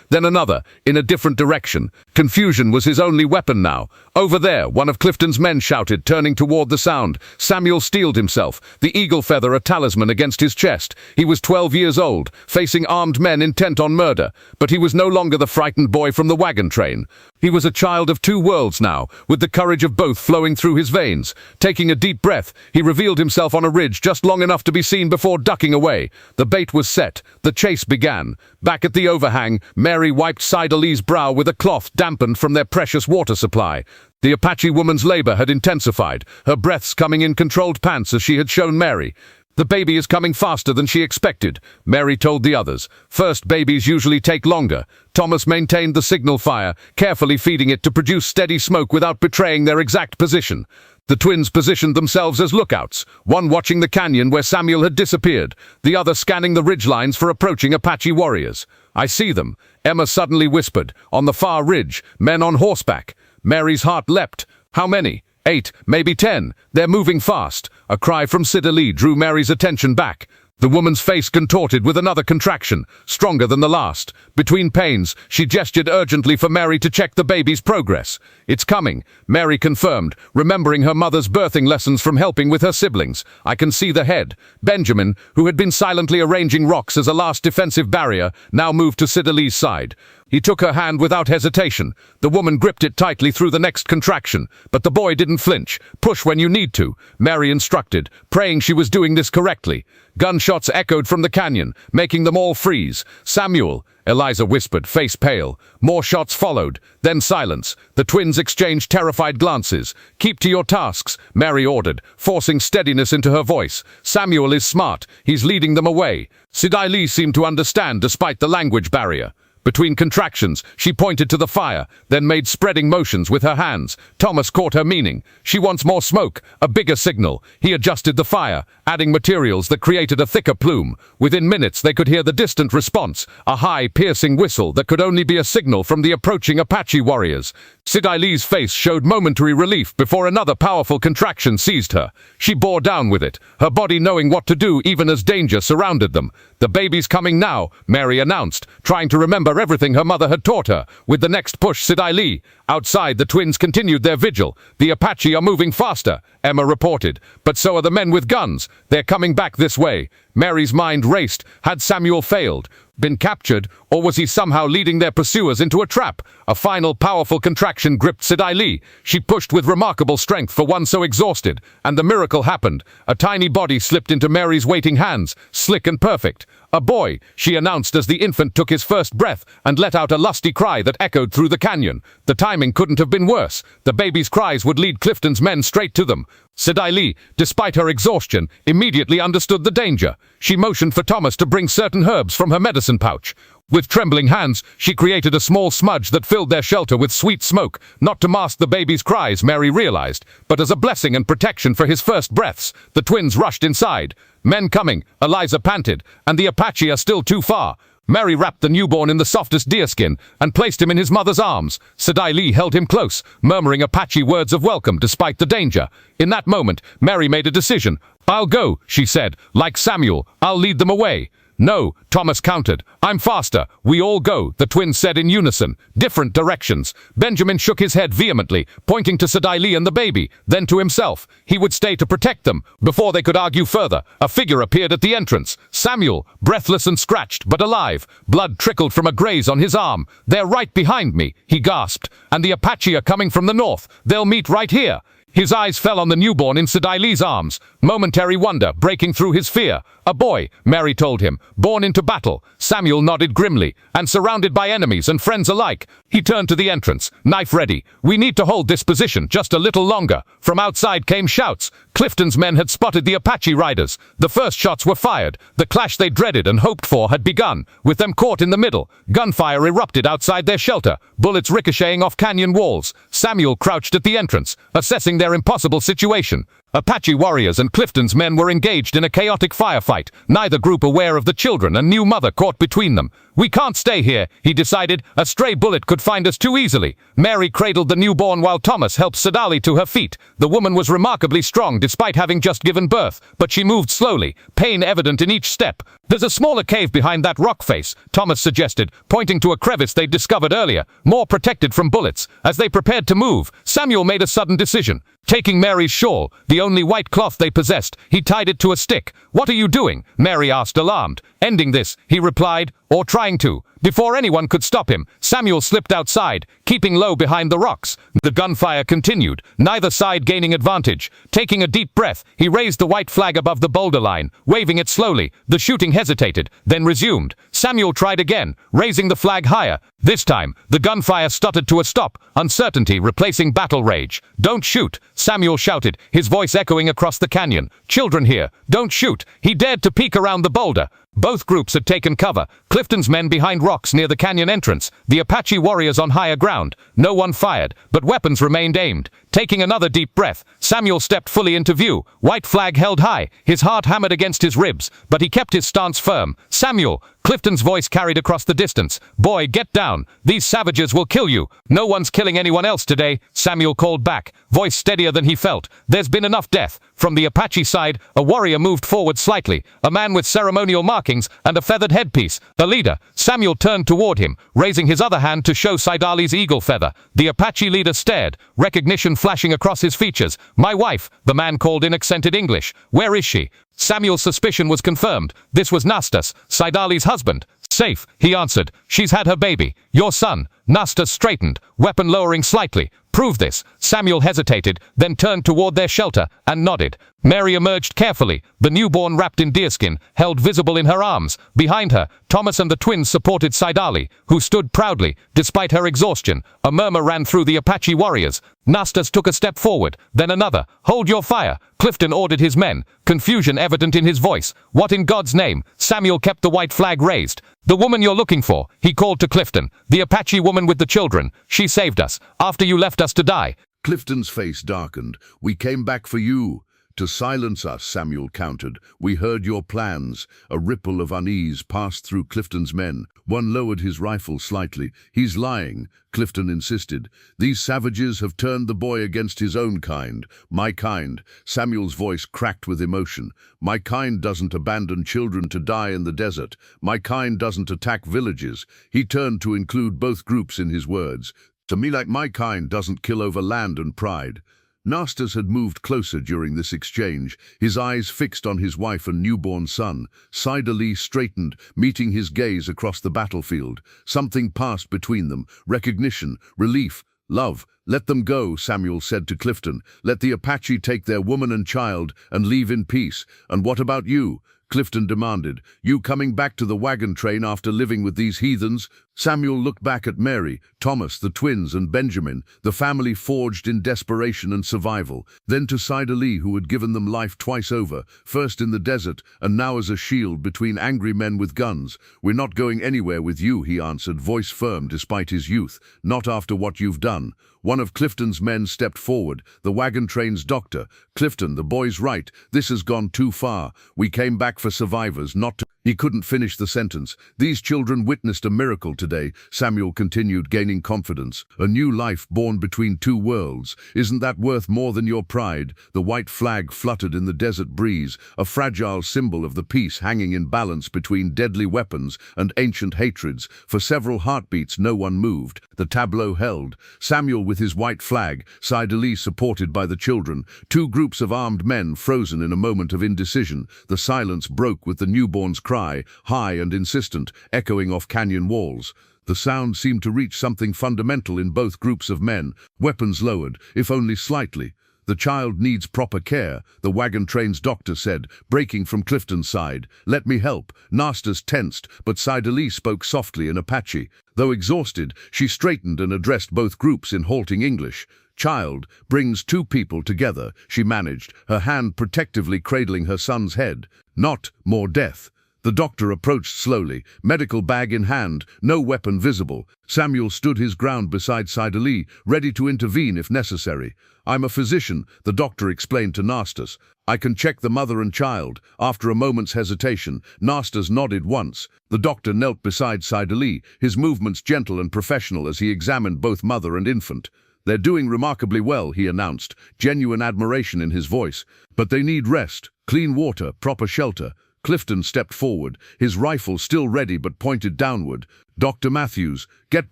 [SPEAKER 2] Then another, in a different direction. Confusion was his only weapon now. Over there, one of Clifton's men shouted, turning toward the sound. Samuel steeled himself, the eagle feather a talisman against his chest. He was 12 years old, facing armed men intent on murder. But he was no longer the frightened boy from the wagon train. He was a child of two worlds now, with the courage of both flowing through his veins. Taking a deep breath, he revealed himself on a ridge just long enough to be seen before ducking away. The bait was set. The chase began. Back at the overhang, Mary wiped Sidalí's brow with a cloth dampened from their precious water supply. The Apache woman's labor had intensified, her breaths coming in controlled pants as she had shown Mary. The baby is coming faster than she expected, Mary told the others. First babies usually take longer. Thomas maintained the signal fire, carefully feeding it to produce steady smoke without betraying their exact position. The twins positioned themselves as lookouts, one watching the canyon where Samuel had disappeared, the other scanning the ridgelines for approaching Apache warriors. I see them, Emma suddenly whispered. On the far ridge, men on horseback. Mary's heart leapt. How many? 8, maybe 10. They're moving fast. A cry from Sidalí drew Mary's attention back. The woman's face contorted with another contraction, stronger than the last. Between pains, she gestured urgently for Mary to check the baby's progress. It's coming, Mary confirmed, remembering her mother's birthing lessons from helping with her siblings. I can see the head. Benjamin, who had been silently arranging rocks as a last defensive barrier, now moved to Sidalí's side. He took her hand without hesitation. The woman gripped it tightly through the next contraction, but the boy didn't flinch. Push when you need to, Mary instructed, praying she was doing this correctly. Gunshots echoed from the canyon, making them all freeze. Samuel, Eliza whispered, face pale. More shots followed, then silence. The twins exchanged terrified glances. Keep to your tasks, Mary ordered, forcing steadiness into her voice. Samuel is smart. He's leading them away. Sidalí seemed to understand despite the language barrier. Between contractions, she pointed to the fire, then made spreading motions with her hands. Thomas caught her meaning. She wants more smoke, a bigger signal. He adjusted the fire, adding materials that created a thicker plume. Within minutes, they could hear the distant response, a high, piercing whistle that could only be a signal from the approaching Apache warriors. Sidalí's face showed momentary relief before another powerful contraction seized her. She bore down with it, her body knowing what to do even as danger surrounded them. The baby's coming now, Mary announced, trying to remember everything her mother had taught her. With the next push, Sidalí. Outside, the twins continued their vigil. The Apache are moving faster, Emma reported. But so are the men with guns. They're coming back this way. Mary's mind raced. Had Samuel failed? Been captured? Or was he somehow leading their pursuers into a trap? A final powerful contraction gripped Sidalí. She pushed with remarkable strength for one so exhausted. And the miracle happened. A tiny body slipped into Mary's waiting hands, slick and perfect. A boy, she announced as the infant took his first breath and let out a lusty cry that echoed through the canyon. The timing couldn't have been worse. The baby's cries would lead Clifton's men straight to them. Sidalí, despite her exhaustion, immediately understood the danger. She motioned for Thomas to bring certain herbs from her medicine pouch. With trembling hands, she created a small smudge that filled their shelter with sweet smoke, not to mask the baby's cries, Mary realized, but as a blessing and protection for his first breaths. The twins rushed inside. Men coming, Eliza panted, and the Apache are still too far. Mary wrapped the newborn in the softest deerskin and placed him in his mother's arms. Sidalí held him close, murmuring Apache words of welcome despite the danger. In that moment, Mary made a decision. I'll go, she said. Like Samuel, I'll lead them away. "No," Thomas countered. "I'm faster." "We all go," the twins said in unison. Different directions. Benjamin shook his head vehemently, pointing to Sidalí and the baby, then to himself. He would stay to protect them. Before they could argue further, a figure appeared at the entrance. Samuel, breathless and scratched, but alive. Blood trickled from a graze on his arm. "They're right behind me," he gasped. "And the Apache are coming from the north. They'll meet right here." His eyes fell on the newborn in Sidalí's arms. Momentary wonder breaking through his fear. "A boy," Mary told him, "born into battle." Samuel nodded grimly. "And surrounded by enemies and friends alike." He turned to the entrance, knife ready. "We need to hold this position just a little longer." From outside came shouts. Clifton's men had spotted the Apache riders. The first shots were fired. The clash they dreaded and hoped for had begun, with them caught in the middle. Gunfire erupted outside their shelter, bullets ricocheting off canyon walls. Samuel crouched at the entrance, assessing their impossible situation. Apache warriors and Clifton's men were engaged in a chaotic firefight, neither group aware of the children and new mother caught between them. "We can't stay here," he decided. "A stray bullet could find us too easily." Mary cradled the newborn while Thomas helped Sidalí to her feet. The woman was remarkably strong despite having just given birth, but she moved slowly, pain evident in each step. "There's a smaller cave behind that rock face," Thomas suggested, pointing to a crevice they'd discovered earlier, more protected from bullets. As they prepared to move, Samuel made a sudden decision. Taking Mary's shawl, the only white cloth they possessed, he tied it to a stick. "What are you doing?" Mary asked, alarmed. "Ending this," he replied, "or trying to." Before anyone could stop him, Samuel slipped outside, keeping low behind the rocks. The gunfire continued, neither side gaining advantage. Taking a deep breath, he raised the white flag above the boulder line, waving it slowly. The shooting hesitated, then resumed. Samuel tried again, raising the flag higher. This time, the gunfire stuttered to a stop, uncertainty replacing battle rage. "Don't shoot," Samuel shouted, his voice echoing across the canyon. "Children here, don't shoot." He dared to peek around the boulder. Both groups had taken cover, Clifton's men behind rocks near the canyon entrance, the Apache warriors on higher ground. No one fired, but weapons remained aimed. Taking another deep breath, Samuel stepped fully into view, white flag held high, his heart hammered against his ribs, but he kept his stance firm. "Samuel!" Clifton's voice carried across the distance. "Boy, get down. These savages will kill you." "No one's killing anyone else today," Samuel called back, voice steadier than he felt. "There's been enough death." From the Apache side, a warrior moved forward slightly, a man with ceremonial markings and a feathered headpiece. The leader. Samuel turned toward him, raising his other hand to show Sidalí's eagle feather. The Apache leader stared, recognition flashing across his features. "My wife," the man called in accented English. "Where is she?" Samuel's suspicion was confirmed. This was Nastas, Sidalí's husband. "Safe," he answered. "She's had her baby." "Your son." Nastas straightened, weapon lowering slightly. "Prove this." Samuel hesitated, then turned toward their shelter and nodded. Mary emerged carefully, the newborn wrapped in deerskin, held visible in her arms. Behind her, Thomas and the twins supported Sidalí, who stood proudly, despite her exhaustion. A murmur ran through the Apache warriors. Nastas took a step forward, then another. "Hold your fire," Clifton ordered his men, confusion evident in his voice. "What in God's name?" Samuel kept the white flag raised. "The woman you're looking for," he called to Clifton. "The Apache woman with the children. She saved us, after you left us to die."
[SPEAKER 1] Clifton's face darkened. "We came back for you." "To silence us," Samuel countered. "We heard your plans." A ripple of unease passed through Clifton's men. One lowered his rifle slightly. "He's lying," Clifton insisted. "These savages have turned the boy against his own kind." "My kind." Samuel's voice cracked with emotion. "My kind doesn't abandon children to die in the desert. My kind doesn't attack villages." He turned to include both groups in his words. "To me, like my kind doesn't kill over land and pride." Nastas had moved closer during this exchange, his eyes fixed on his wife and newborn son. Sidalí straightened, meeting his gaze across the battlefield. Something passed between them, recognition, relief, love. "Let them go," Samuel said to Clifton. "Let the Apache take their woman and child and leave in peace." "And what about you?" Clifton demanded. "You coming back to the wagon train after living with these heathens?" Samuel looked back at Mary, Thomas, the twins, and Benjamin, the family forged in desperation and survival. Then to Sidalí, who had given them life twice over, first in the desert and now as a shield between angry men with guns. "We're not going anywhere with you," he answered, voice firm despite his youth. "Not after what you've done." One of Clifton's men stepped forward, the wagon train's doctor. "Clifton, the boy's right. This has gone too far. We came back for survivors, not to..." He couldn't finish the sentence. These children witnessed a miracle today, Samuel continued, gaining confidence. A new life born between two worlds. Isn't that worth more than your pride? The white flag fluttered in the desert breeze, a fragile symbol of the peace hanging in balance between deadly weapons and ancient hatreds. For several heartbeats no one moved. The tableau held. Samuel with his white flag, Sidalí supported by the children. Two groups of armed men frozen in a moment of indecision. The silence broke with the newborn's cry, high and insistent, echoing off canyon walls. The sound seemed to reach something fundamental in both groups of men, weapons lowered, if only slightly. The child needs proper care, the wagon train's doctor said, breaking from Clifton's side. Let me help. Nastas tensed, but Sidalí spoke softly in Apache. Though exhausted, she straightened and addressed both groups in halting English. Child brings two people together, she managed, her hand protectively cradling her son's head. Not more death. The doctor approached slowly, medical bag in hand, no weapon visible. Samuel stood his ground beside Sidalí, ready to intervene if necessary. I'm a physician, the doctor explained to Nastas. I can check the mother and child. After a moment's hesitation, Nastas nodded once. The doctor knelt beside Sidalí, his movements gentle and professional as he examined both mother and infant. They're doing remarkably well, he announced, genuine admiration in his voice. But they need rest, clean water, proper shelter. Clifton stepped forward, his rifle still ready but pointed downward. Dr. Matthews, get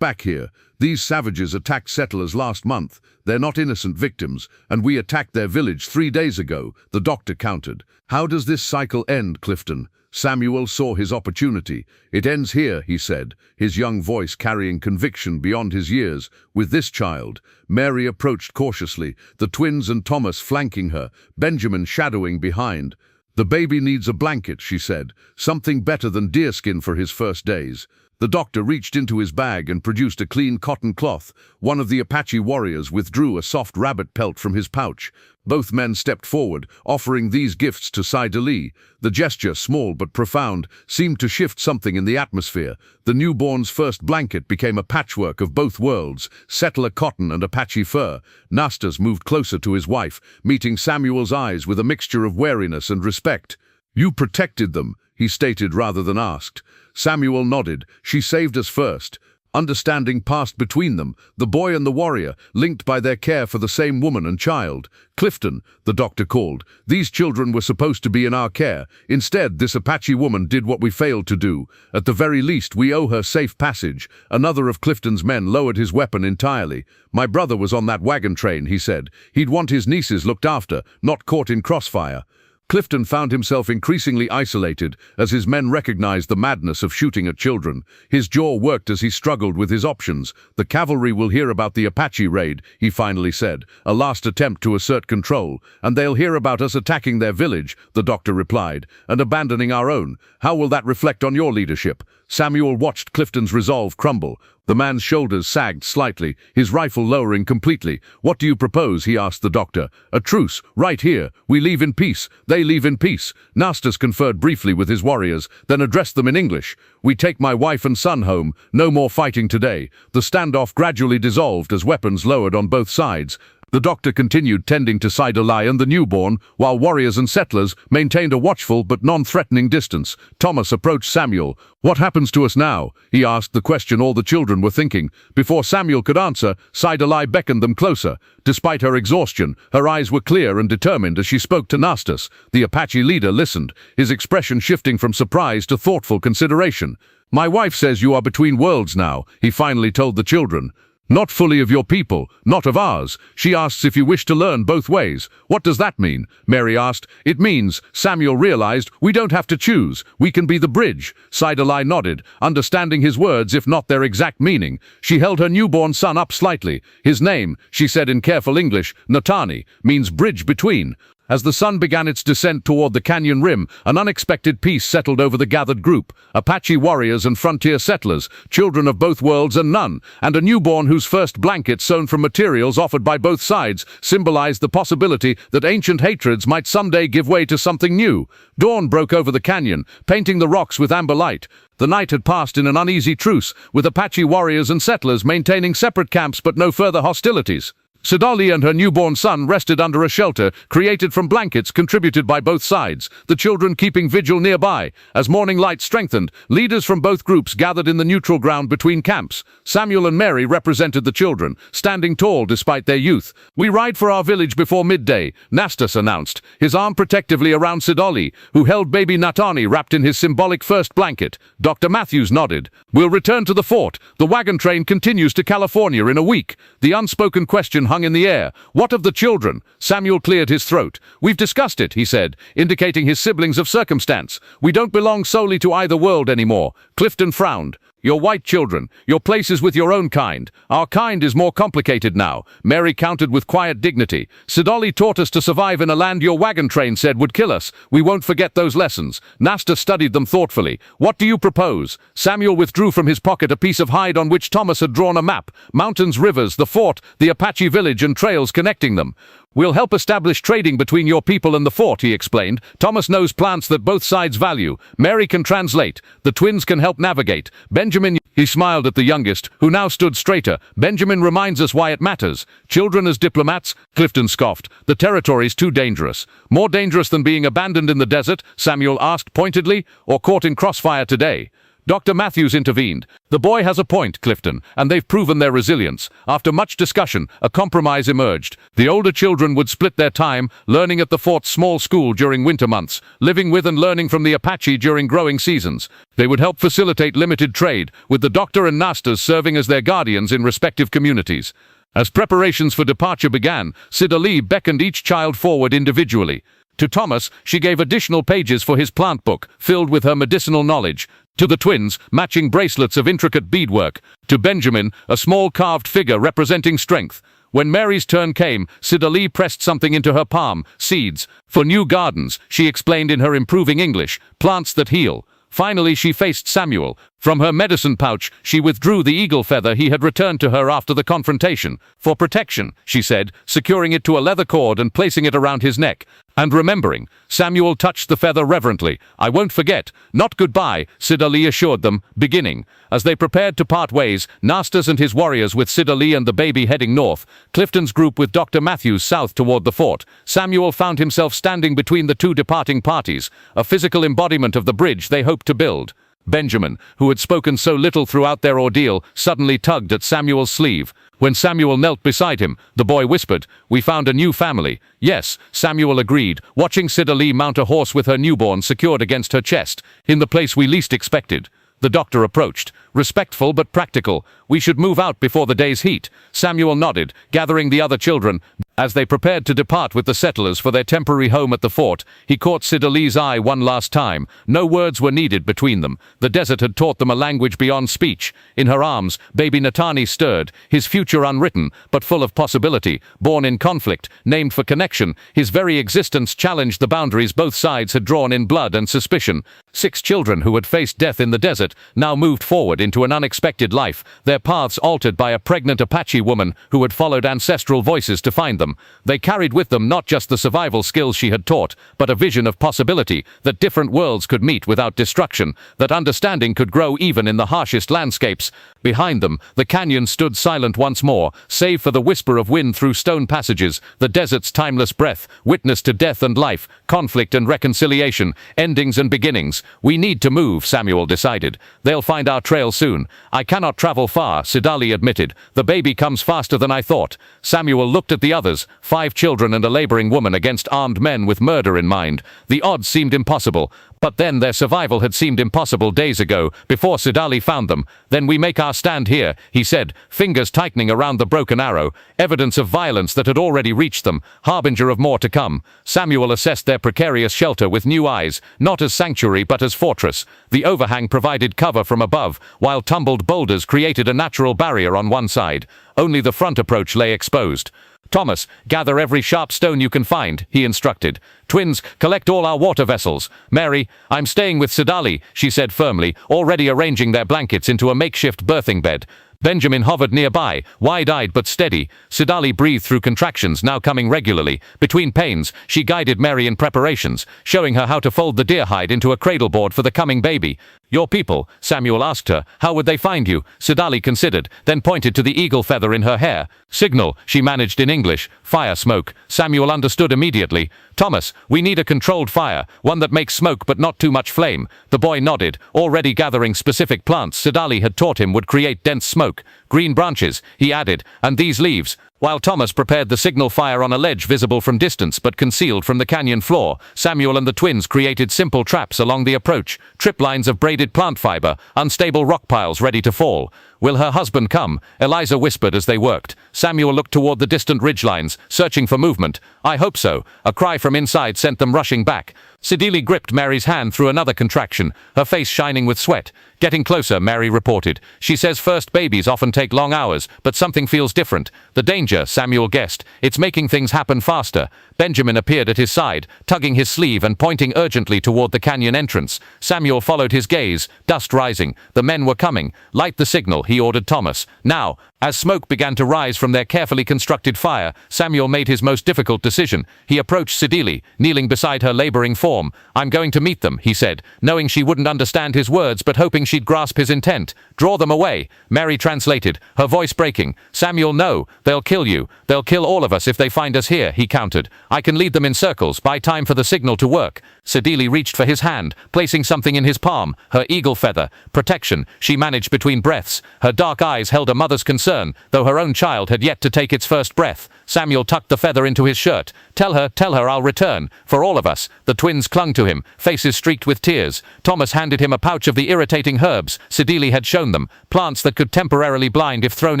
[SPEAKER 1] back here. These savages attacked settlers last month. They're not innocent victims, and we attacked their village 3 days ago, the doctor countered. How does this cycle end, Clifton? Samuel saw his opportunity. It ends here, he said, his young voice carrying conviction beyond his years. With this child. Mary approached cautiously, the twins and Thomas flanking her, Benjamin shadowing behind. The baby needs a blanket, she said, something better than deerskin for his first days. The doctor reached into his bag and produced a clean cotton cloth. One of the Apache warriors withdrew a soft rabbit pelt from his pouch. Both men stepped forward, offering these gifts to Sidalí. The gesture, small but profound, seemed to shift something in the atmosphere. The newborn's first blanket became a patchwork of both worlds, settler cotton and Apache fur. Nastas moved closer to his wife, meeting Samuel's eyes with a mixture of wariness and respect. You protected them, he stated rather than asked. Samuel nodded. She saved us first. Understanding passed between them, the boy and the warrior, linked by their care for the same woman and child. Clifton, the doctor called. These children were supposed to be in our care. Instead, this Apache woman did what we failed to do. At the very least, we owe her safe passage. Another of Clifton's men lowered his weapon entirely. My brother was on that wagon train, he said. He'd want his nieces looked after, not caught in crossfire. Clifton found himself increasingly isolated as his men recognized the madness of shooting at children. His jaw worked as he struggled with his options. The cavalry will hear about the Apache raid, he finally said, a last attempt to assert control. And they'll hear about us attacking their village, the doctor replied, and abandoning our own. How will that reflect on your leadership? Samuel watched Clifton's resolve crumble. The man's shoulders sagged slightly, his rifle lowering completely. What do you propose? He asked the doctor. A truce, right here. We leave in peace. They leave in peace. Nastas conferred briefly with his warriors, then addressed them in English. We take my wife and son home. No more fighting today. The standoff gradually dissolved as weapons lowered on both sides. The doctor continued tending to Sidalí and the newborn, while warriors and settlers maintained a watchful but non-threatening distance. Thomas approached Samuel. What happens to us now? He asked, the question all the children were thinking. Before Samuel could answer, Sidalí beckoned them closer. Despite her exhaustion, her eyes were clear and determined as she spoke to Nastas. The Apache leader listened, his expression shifting from surprise to thoughtful consideration. My wife says you are between worlds now, he finally told the children. Not fully of your people, not of ours. She asks if you wish to learn both ways. What does that mean? Mary asked. It means, Samuel realized, we don't have to choose. We can be the bridge. Sidalí nodded, understanding his words if not their exact meaning. She held her newborn son up slightly. His name, she said in careful English, Natani, means bridge between. As the sun began its descent toward the canyon rim, an unexpected peace settled over the gathered group. Apache warriors and frontier settlers, children of both worlds and none, and a newborn whose first blanket sewn from materials offered by both sides symbolized the possibility that ancient hatreds might someday give way to something new. Dawn broke over the canyon, painting the rocks with amber light. The night had passed in an uneasy truce, with Apache warriors and settlers maintaining separate camps but no further hostilities.
[SPEAKER 2] Sidalí and her newborn son rested under a shelter created from blankets contributed by both sides, the children keeping vigil nearby. As morning light strengthened, leaders from both groups gathered in the neutral ground between camps. Samuel and Mary represented the children, standing tall despite their youth. "We ride for our village before midday," Nastas announced, his arm protectively around Sidalí, who held baby Natani wrapped in his symbolic first blanket. Dr. Matthews nodded. "We'll return to the fort. The wagon train continues to California in a week." The unspoken question hung in the air. "What of the children?" Samuel cleared his throat. "We've discussed it," he said, indicating his siblings of circumstance. "We don't belong solely to either world anymore." Clifton frowned. "Your white children. Your place is with your own kind. Our kind is more complicated now," Mary countered with quiet dignity. "Sidalí taught us to survive in a land your wagon train said would kill us. We won't forget those lessons." Nasta studied them thoughtfully. "What do you propose?" Samuel withdrew from his pocket a piece of hide on which Thomas had drawn a map. Mountains, rivers, the fort, the Apache village and trails connecting them. "We'll help establish trading between your people and the fort," he explained. "Thomas knows plants that both sides value. Mary can translate. The twins can help navigate. Benjamin," he smiled at the youngest, who now stood straighter. "Benjamin reminds us why it matters. Children as diplomats?" Clifton scoffed. "The territory's too dangerous." "More dangerous than being abandoned in the desert?" Samuel asked pointedly. "Or caught in crossfire today?" Dr. Matthews intervened. "The boy has a point, Clifton, and they've proven their resilience." After much discussion, a compromise emerged. The older children would split their time, learning at the fort's small school during winter months, living with and learning from the Apache during growing seasons. They would help facilitate limited trade, with the doctor and Nastas serving as their guardians in respective communities. As preparations for departure began, Sidalí beckoned each child forward individually. To Thomas, she gave additional pages for his plant book, filled with her medicinal knowledge. To the twins, matching bracelets of intricate beadwork. To Benjamin, a small carved figure representing strength. When Mary's turn came, Sidalí pressed something into her palm, seeds. "For new gardens," she explained in her improving English, "plants that heal." Finally, she faced Samuel. From her medicine pouch, she withdrew the eagle feather he had returned to her after the confrontation. "For protection," she said, securing it to a leather cord and placing it around his neck. "And remembering." Samuel touched the feather reverently. "I won't forget." "Not goodbye," Sidalí assured them, beginning. As they prepared to part ways, Nastas and his warriors with Sidalí and the baby heading north, Clifton's group with Dr. Matthews south toward the fort, Samuel found himself standing between the two departing parties, a physical embodiment of the bridge they hoped to build. Benjamin, who had spoken so little throughout their ordeal, suddenly tugged at Samuel's sleeve. When Samuel knelt beside him, the boy whispered, "We found a new family." "Yes," Samuel agreed, watching Sidalí mount a horse with her newborn secured against her chest, "in the place we least expected." The doctor approached, respectful but practical. "We should move out before the day's heat." Samuel nodded, gathering the other children. As they prepared to depart with the settlers for their temporary home at the fort, he caught Sidalí's eye one last time. No words were needed between them. The desert had taught them a language beyond speech. In her arms, baby Natani stirred, his future unwritten, but full of possibility. Born in conflict, named for connection, his very existence challenged the boundaries both sides had drawn in blood and suspicion. 6 children who had faced death in the desert now moved forward into an unexpected life, their paths altered by a pregnant Apache woman who had followed ancestral voices to find them. They carried with them not just the survival skills she had taught, but a vision of possibility, that different worlds could meet without destruction, that understanding could grow even in the harshest landscapes. Behind them, the canyon stood silent once more, save for the whisper of wind through stone passages, the desert's timeless breath, witness to death and life, conflict and reconciliation, endings and beginnings. "We need to move," Samuel decided. "They'll find our trail soon." "I cannot travel far," Sidalí admitted. "The baby comes faster than I thought." Samuel looked at the others, 5 children and a laboring woman against armed men with murder in mind. The odds seemed impossible. But then their survival had seemed impossible days ago, before Sidalí found them. "Then we make our stand here," he said, fingers tightening around the broken arrow, evidence of violence that had already reached them, harbinger of more to come. Samuel assessed their precarious shelter with new eyes, not as sanctuary but as fortress. The overhang provided cover from above, while tumbled boulders created a natural barrier on one side. Only the front approach lay exposed. "Thomas, gather every sharp stone you can find," he instructed. "Twins, collect all our water vessels. Mary, I'm staying with Sidalí," she said firmly, already arranging their blankets into a makeshift birthing bed. Benjamin hovered nearby, wide-eyed but steady. Sidalí breathed through contractions now coming regularly. Between pains, she guided Mary in preparations, showing her how to fold the deer hide into a cradle board for the coming baby. "Your people," Samuel asked her. "How would they find you?" Sidalí considered, then pointed to the eagle feather in her hair. "Signal," she managed in English. "Fire smoke." Samuel understood immediately. "Thomas, we need a controlled fire, one that makes smoke but not too much flame." The boy nodded, already gathering specific plants Sidalí had taught him would create dense smoke. "Green branches," he added, "and these leaves." While Thomas prepared the signal fire on a ledge visible from distance but concealed from the canyon floor, Samuel and the twins created simple traps along the approach, trip lines of braided plant fiber, unstable rock piles ready to fall. "Will her husband come?" Eliza whispered as they worked. Samuel looked toward the distant ridgelines, searching for movement. "I hope so." A cry from inside sent them rushing back. Sidalí gripped Mary's hand through another contraction, her face shining with sweat. "Getting closer," Mary reported. "She says first babies often take long hours, but something feels different." "The danger," Samuel guessed. "It's making things happen faster." Benjamin appeared at his side, tugging his sleeve and pointing urgently toward the canyon entrance. Samuel followed his gaze, dust rising. The men were coming. "Light the signal," he ordered Thomas. "Now." As smoke began to rise from their carefully constructed fire, Samuel made his most difficult decision. He approached Sidalí, kneeling beside her laboring form. "I'm going to meet them," he said, knowing she wouldn't understand his words but hoping she'd grasp his intent. "Draw them away," Mary translated, her voice breaking. "Samuel, no. They'll kill you. They'll kill all of us if they find us here," he countered. "I can lead them in circles, buy time for the signal to work." Sidalí reached for his hand, placing something in his palm, her eagle feather. "Protection," she managed between breaths. Her dark eyes held a mother's concern, though her own child had yet to take its first breath. Samuel tucked the feather into his shirt. Tell her I'll return. For all of us." The twins clung to him, faces streaked with tears. Thomas handed him a pouch of the irritating herbs Sidalí had shown them, plants that could temporarily blind if thrown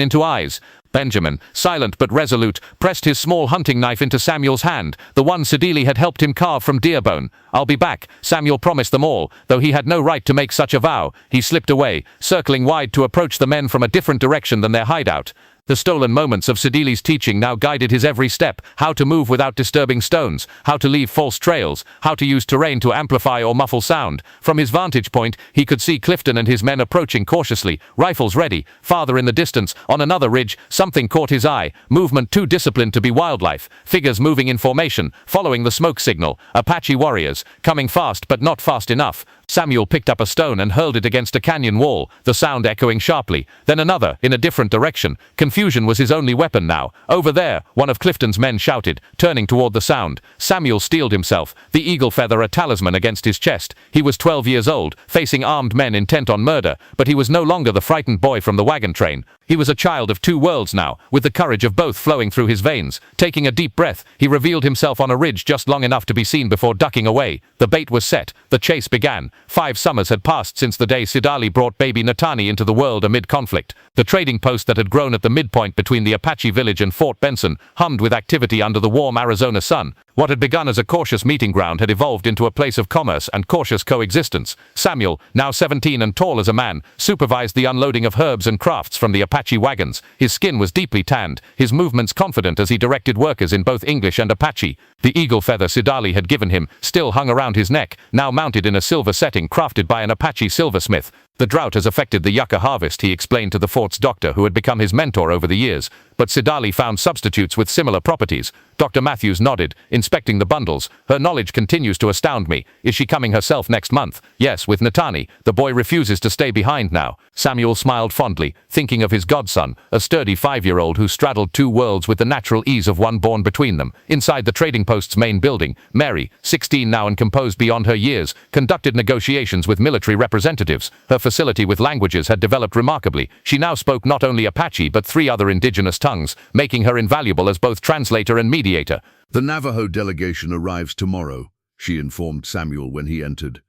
[SPEAKER 2] into eyes. Benjamin, silent but resolute, pressed his small hunting knife into Samuel's hand, the one Sidalí had helped him carve from deer bone. "I'll be back," Samuel promised them all, though he had no right to make such a vow. He slipped away, circling wide to approach the men from a different direction than their hideout. The stolen moments of Sidalí's teaching now guided his every step: how to move without disturbing stones, how to leave false trails, how to use terrain to amplify or muffle sound. From his vantage point, he could see Clifton and his men approaching cautiously, rifles ready. Farther in the distance, on another ridge, something caught his eye, movement too disciplined to be wildlife, figures moving in formation, following the smoke signal, Apache warriors, coming fast but not fast enough. Samuel picked up a stone and hurled it against a canyon wall, the sound echoing sharply. Then another, in a different direction. Confusion was his only weapon now. "Over there," one of Clifton's men shouted, turning toward the sound. Samuel steeled himself, the eagle feather a talisman against his chest. He was 12 years old, facing armed men intent on murder, but he was no longer the frightened boy from the wagon train. He was a child of two worlds now, with the courage of both flowing through his veins. Taking a deep breath, he revealed himself on a ridge just long enough to be seen before ducking away. The bait was set. The chase began. 5 summers had passed since the day Sidalí brought baby Natani into the world amid conflict. The trading post that had grown at the midpoint between the Apache village and Fort Benson hummed with activity under the warm Arizona sun. What had begun as a cautious meeting ground had evolved into a place of commerce and cautious coexistence. Samuel, now 17 and tall as a man, supervised the unloading of herbs and crafts from the Apache wagons. His skin was deeply tanned, his movements confident as he directed workers in both English and Apache. The eagle feather Sidalí had given him still hung around his neck, now mounted in a silver setting crafted by an Apache silversmith. "The drought has affected the yucca harvest," he explained to the fort's doctor who had become his mentor over the years, but Sidalí found substitutes with similar properties. Dr. Matthews nodded, inspecting the bundles. "Her knowledge continues to astound me. Is she coming herself next month?" "Yes, with Natani. The boy refuses to stay behind now." Samuel smiled fondly, thinking of his godson, a sturdy 5-year-old who straddled two worlds with the natural ease of one born between them. Inside the trading post's main building, Mary, 16 now and composed beyond her years, conducted negotiations with military representatives. Her facility with languages had developed remarkably. She now spoke not only Apache but 3 other indigenous tongues, making her invaluable as both translator and mediator.
[SPEAKER 1] "The Navajo delegation arrives tomorrow," she informed Samuel when he entered.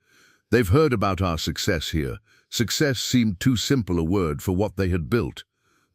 [SPEAKER 1] "They've heard about our success here." Success seemed too simple a word for what they had built.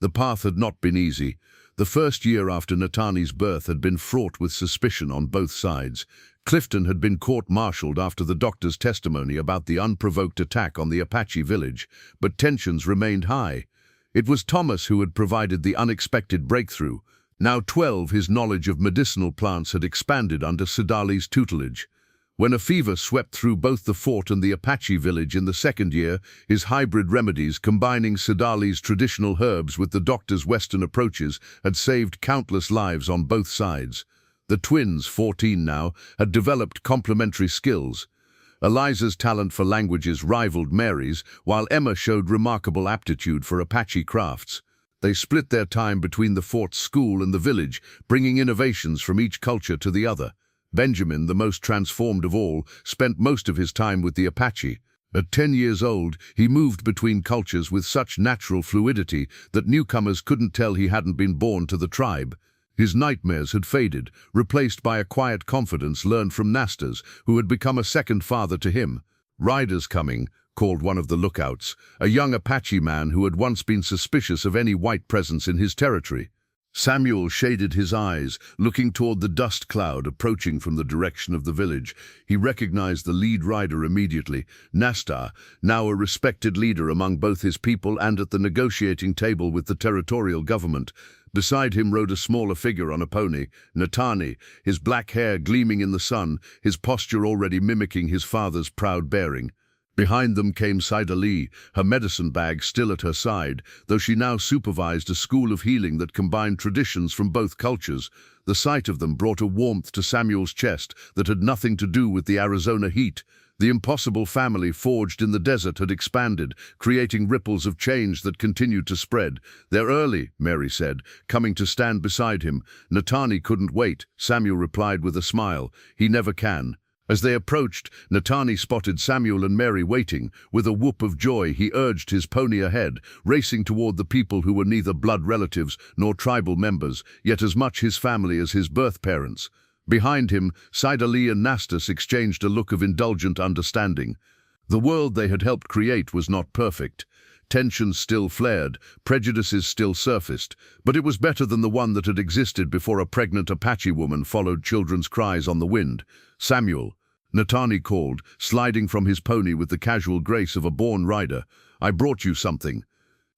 [SPEAKER 1] The path had not been easy. The first year after Natani's birth had been fraught with suspicion on both sides. Clifton had been court-martialed after the doctor's testimony about the unprovoked attack on the Apache village, but tensions remained high. It was Thomas who had provided the unexpected breakthrough. Now 12, his knowledge of medicinal plants had expanded under Sidalí's tutelage. When a fever swept through both the fort and the Apache village in the second year, his hybrid remedies, combining Sidalí's traditional herbs with the doctor's Western approaches, had saved countless lives on both sides. The twins, 14 now, had developed complementary skills. Eliza's talent for languages rivaled Mary's, while Emma showed remarkable aptitude for Apache crafts. They split their time between the fort's school and the village, bringing innovations from each culture to the other. Benjamin, the most transformed of all, spent most of his time with the Apache. At 10 years old, he moved between cultures with such natural fluidity that newcomers couldn't tell he hadn't been born to the tribe. His nightmares had faded, replaced by a quiet confidence learned from Nastas, who had become a second father to him. "Riders coming," called one of the lookouts, a young Apache man who had once been suspicious of any white presence in his territory. Samuel shaded his eyes, looking toward the dust cloud approaching from the direction of the village. He recognized the lead rider immediately, Nasta, now a respected leader among both his people and at the negotiating table with the territorial government. Beside him rode a smaller figure on a pony, Natani, his black hair gleaming in the sun, his posture already mimicking his father's proud bearing. Behind them came Sidalí, her medicine bag still at her side, though she now supervised a school of healing that combined traditions from both cultures. The sight of them brought a warmth to Samuel's chest that had nothing to do with the Arizona heat. The impossible family forged in the desert had expanded, creating ripples of change that continued to spread. "They're early," Mary said, coming to stand beside him. "Natani couldn't wait," Samuel replied with a smile. "He never can." As they approached, Natani spotted Samuel and Mary waiting. With a whoop of joy, he urged his pony ahead, racing toward the people who were neither blood relatives nor tribal members, yet as much his family as his birth parents. Behind him, Sidalí and Nastas exchanged a look of indulgent understanding. The world they had helped create was not perfect. Tensions still flared, prejudices still surfaced, but it was better than the one that had existed before a pregnant Apache woman followed children's cries on the wind. "Samuel," Natani called, sliding from his pony with the casual grace of a born rider. "I brought you something."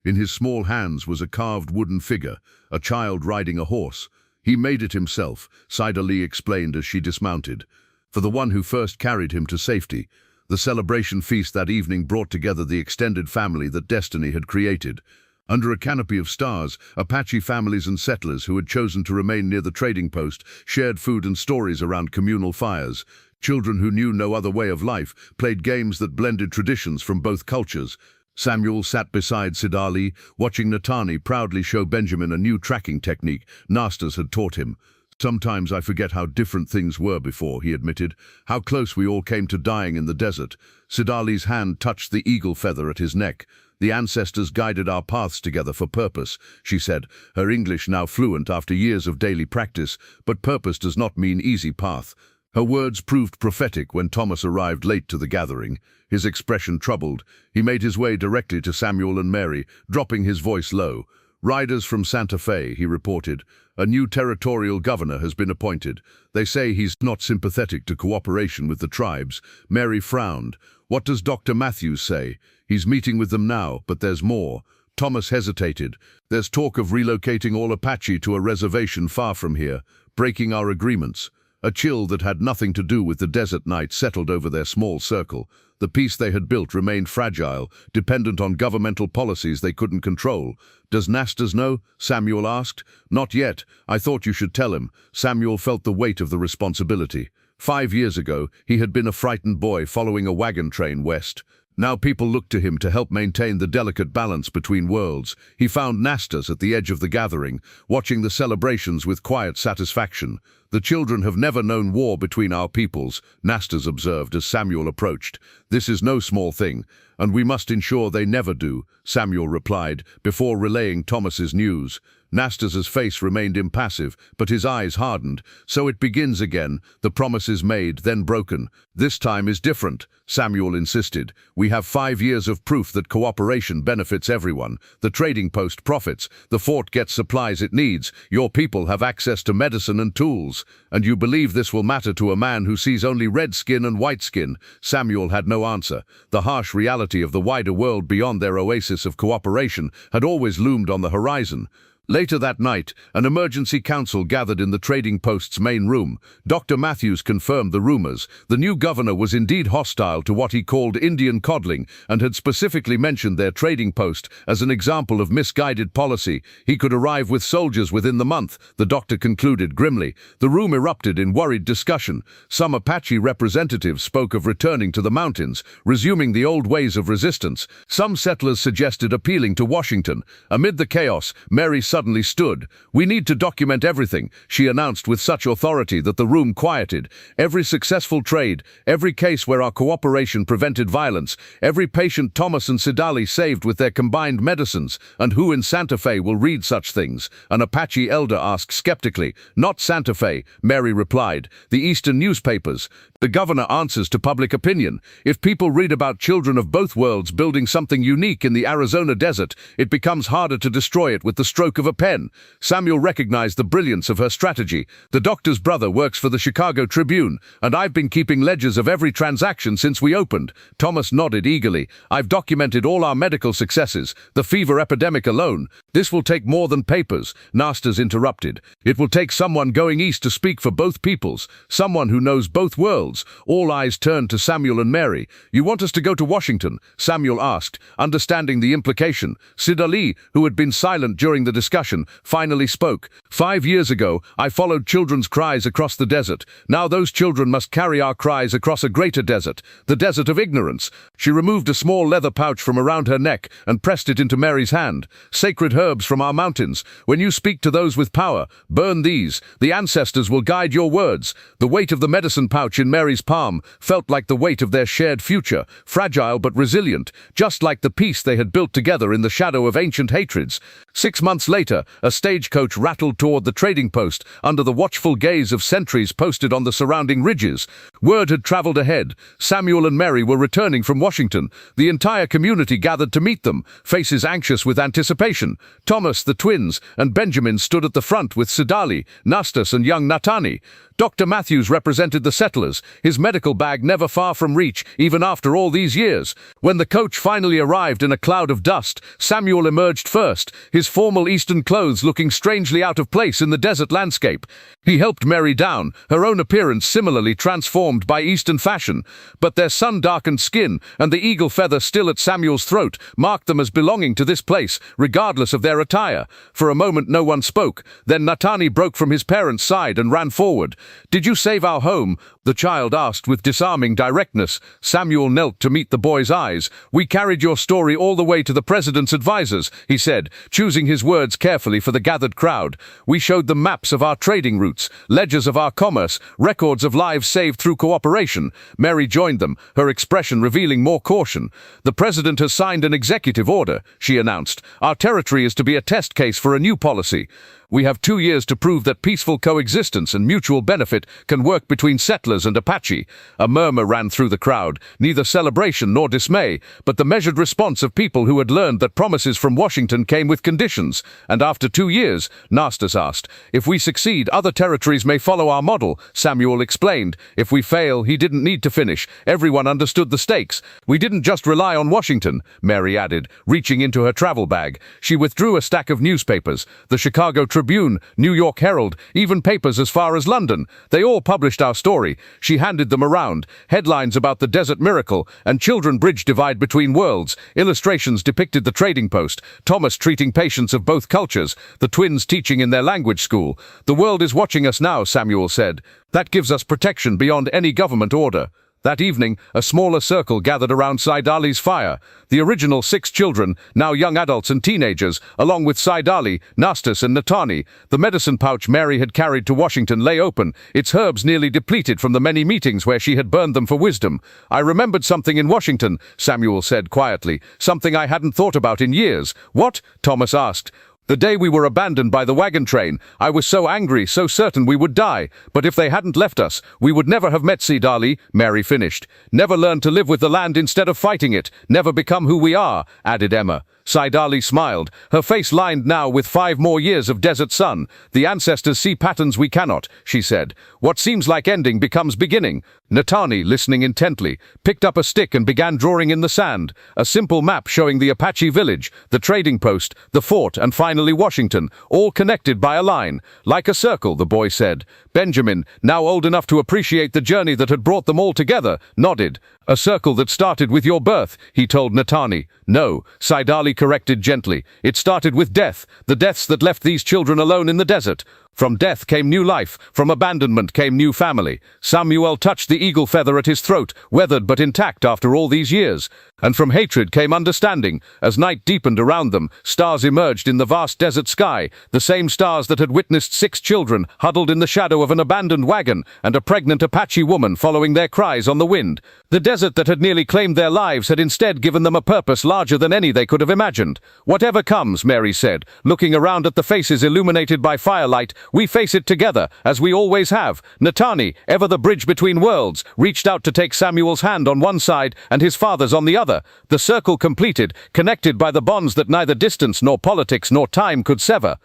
[SPEAKER 1] In his small hands was a carved wooden figure, a child riding a horse. "He made it himself," Sidalí explained as she dismounted, "for the one who first carried him to safety." The celebration feast that evening brought together the extended family that destiny had created. Under a canopy of stars, Apache families and settlers who had chosen to remain near the trading post shared food and stories around communal fires. Children who knew no other way of life played games that blended traditions from both cultures. Samuel sat beside Sidalí, watching Natani proudly show Benjamin a new tracking technique Nastas had taught him. "Sometimes I forget how different things were before," he admitted, "how close we all came to dying in the desert." Sidali's hand touched the eagle feather at his neck. "The ancestors guided our paths together for purpose," she said, her English now fluent after years of daily practice, "but purpose does not mean easy path." Her words proved prophetic when Thomas arrived late to the gathering. His expression troubled. He made his way directly to Samuel and Mary, dropping his voice low. "Riders from Santa Fe," he reported. "A new territorial governor has been appointed. They say he's not sympathetic to cooperation with the tribes." Mary frowned. "What does Dr. Matthews say?" "He's meeting with them now, but there's more." Thomas hesitated. "There's talk of relocating all Apache to a reservation far from here, breaking our agreements." A chill that had nothing to do with the desert night settled over their small circle. The peace they had built remained fragile, dependent on governmental policies they couldn't control. "Does Nastas know?" Samuel asked. "Not yet. I thought you should tell him." Samuel felt the weight of the responsibility. 5 years ago, he had been a frightened boy following a wagon train west. Now people looked to him to help maintain the delicate balance between worlds. He found Nastas at the edge of the gathering, watching the celebrations with quiet satisfaction. "The children have never known war between our peoples," Nastas observed as Samuel approached. "This is no small thing, and we must ensure they never do," Samuel replied, before relaying Thomas's news. Nastas's face remained impassive, but his eyes hardened. "So it begins again, the promises made, then broken. This time is different," Samuel insisted. "We have 5 years of proof that cooperation benefits everyone. The trading post profits, the fort gets supplies it needs, your people have access to medicine and tools. And you believe this will matter to a man who sees only red skin and white skin?" Samuel had no answer. The harsh reality of the wider world beyond their oasis of cooperation had always loomed on the horizon. Later that night, an emergency council gathered in the trading post's main room. Dr. Matthews confirmed the rumors. The new governor was indeed hostile to what he called Indian coddling and had specifically mentioned their trading post as an example of misguided policy. He could arrive with soldiers within the month, the doctor concluded grimly. The room erupted in worried discussion. Some Apache representatives spoke of returning to the mountains, resuming the old ways of resistance. Some settlers suggested appealing to Washington. Amid the chaos, Mary suddenly stood. "We need to document everything," she announced with such authority that the room quieted. "Every successful trade, every case where our cooperation prevented violence, every patient Thomas and Sidalí saved with their combined medicines. And who in Santa Fe will read such things?" An Apache elder asked skeptically. "Not Santa Fe," Mary replied. "The Eastern newspapers. The governor answers to public opinion. If people read about children of both worlds building something unique in the Arizona desert, it becomes harder to destroy it with the stroke of a pen." Samuel recognized the brilliance of her strategy. "The doctor's brother works for the Chicago Tribune, and I've been keeping ledgers of every transaction since we opened." Thomas nodded eagerly. "I've documented all our medical successes, the fever epidemic alone." "This will take more than papers," Nastas interrupted. "It will take someone going east to speak for both peoples, someone who knows both worlds." All eyes turned to Samuel and Mary. "You want us to go to Washington?" Samuel asked, understanding the implication. Sidalí, who had been silent during the discussion, finally spoke. "5 years ago, I followed children's cries across the desert. Now those children must carry our cries across a greater desert, the desert of ignorance." She removed a small leather pouch from around her neck and pressed it into Mary's hand. "Sacred herbs from our mountains. When you speak to those with power, burn these. The ancestors will guide your words." The weight of the medicine pouch in Mary's palm felt like the weight of their shared future, fragile but resilient, just like the peace they had built together in the shadow of ancient hatreds. 6 months later, a stagecoach rattled toward the trading post under the watchful gaze of sentries posted on the surrounding ridges. Word had traveled ahead. Samuel and Mary were returning from Washington. The entire community gathered to meet them, faces anxious with anticipation. Thomas, the twins, and Benjamin stood at the front with Sidalí, Nastas, and young Natani. Dr. Matthews represented the settlers, his medical bag never far from reach, even after all these years. When the coach finally arrived in a cloud of dust, Samuel emerged first, his formal Eastern clothes looking strangely out of place in the desert landscape. He helped Mary down, her own appearance similarly transformed by Eastern fashion. But their sun-darkened skin and the eagle feather still at Samuel's throat marked them as belonging to this place, regardless of their attire. For a moment no one spoke. Then Natani broke from his parents' side and ran forward. "Did you save our home?" the child asked with disarming directness. Samuel knelt to meet the boy's eyes. "We carried your story all the way to the president's advisors," he said, choosing his words carefully for the gathered crowd. "We showed them maps of our trading routes, ledgers of our commerce, records of lives saved through cooperation." Mary joined them, her expression revealing more caution. "The president has signed an executive order," she announced. "Our territory is to be a test case for a new policy. We have 2 years to prove that peaceful coexistence and mutual benefit can work between settlers and Apache." A murmur ran through the crowd, neither celebration nor dismay, but the measured response of people who had learned that promises from Washington came with conditions. "And after 2 years," Nastas asked, "if we succeed, other territories may follow our model," Samuel explained. "If we fail," he didn't need to finish. Everyone understood the stakes. "We didn't just rely on Washington," Mary added, reaching into her travel bag. She withdrew a stack of newspapers, the Chicago Tribune, New York Herald, even papers as far as London. They all published our story. She handed them around. Headlines about the desert miracle and children bridge divide between worlds. Illustrations depicted the trading post, Thomas treating patients of both cultures, the twins teaching in their language school. "The world is watching us now," Samuel said. "That gives us protection beyond any government order." That evening, a smaller circle gathered around Sidalí's fire. The original 6 children, now young adults and teenagers, along with Sidalí, Nastas, and Natani. The medicine pouch Mary had carried to Washington lay open, its herbs nearly depleted from the many meetings where she had burned them for wisdom. "I remembered something in Washington," Samuel said quietly, "something I hadn't thought about in years." "What?" Thomas asked. "The day we were abandoned by the wagon train, I was so angry, so certain we would die. But if they hadn't left us, we would never have met Sidalí," Mary finished. "Never learned to live with the land instead of fighting it. Never become who we are," added Emma.
[SPEAKER 2] Sidalí smiled, her face lined now with 5 more years of desert sun. The ancestors see patterns we cannot, she said. What seems like ending becomes beginning. Natani, listening intently, picked up a stick and began drawing in the sand. A simple map showing the Apache village, the trading post, the fort, and finally Washington, all connected by a line. Like a circle, the boy said. Benjamin, now old enough to appreciate the journey that had brought them all together, nodded. A circle that started with your birth, he told Natani. No, Sidalí corrected gently. It started with death, the deaths that left these children alone in the desert. From death came new life, from abandonment came new family. Samuel touched the eagle feather at his throat, weathered but intact after all these years. And from hatred came understanding. As night deepened around them, stars emerged in the vast desert sky, the same stars that had witnessed 6 children huddled in the shadow of an abandoned wagon, and a pregnant Apache woman following their cries on the wind. The desert that had nearly claimed their lives had instead given them a purpose larger than any they could have imagined. Whatever comes, Mary said, looking around at the faces illuminated by firelight, we face it together, as we always have. Natani, ever the bridge between worlds, reached out to take Samuel's hand on one side and his father's on the other. The circle completed, connected by the bonds that neither distance nor politics nor time could sever.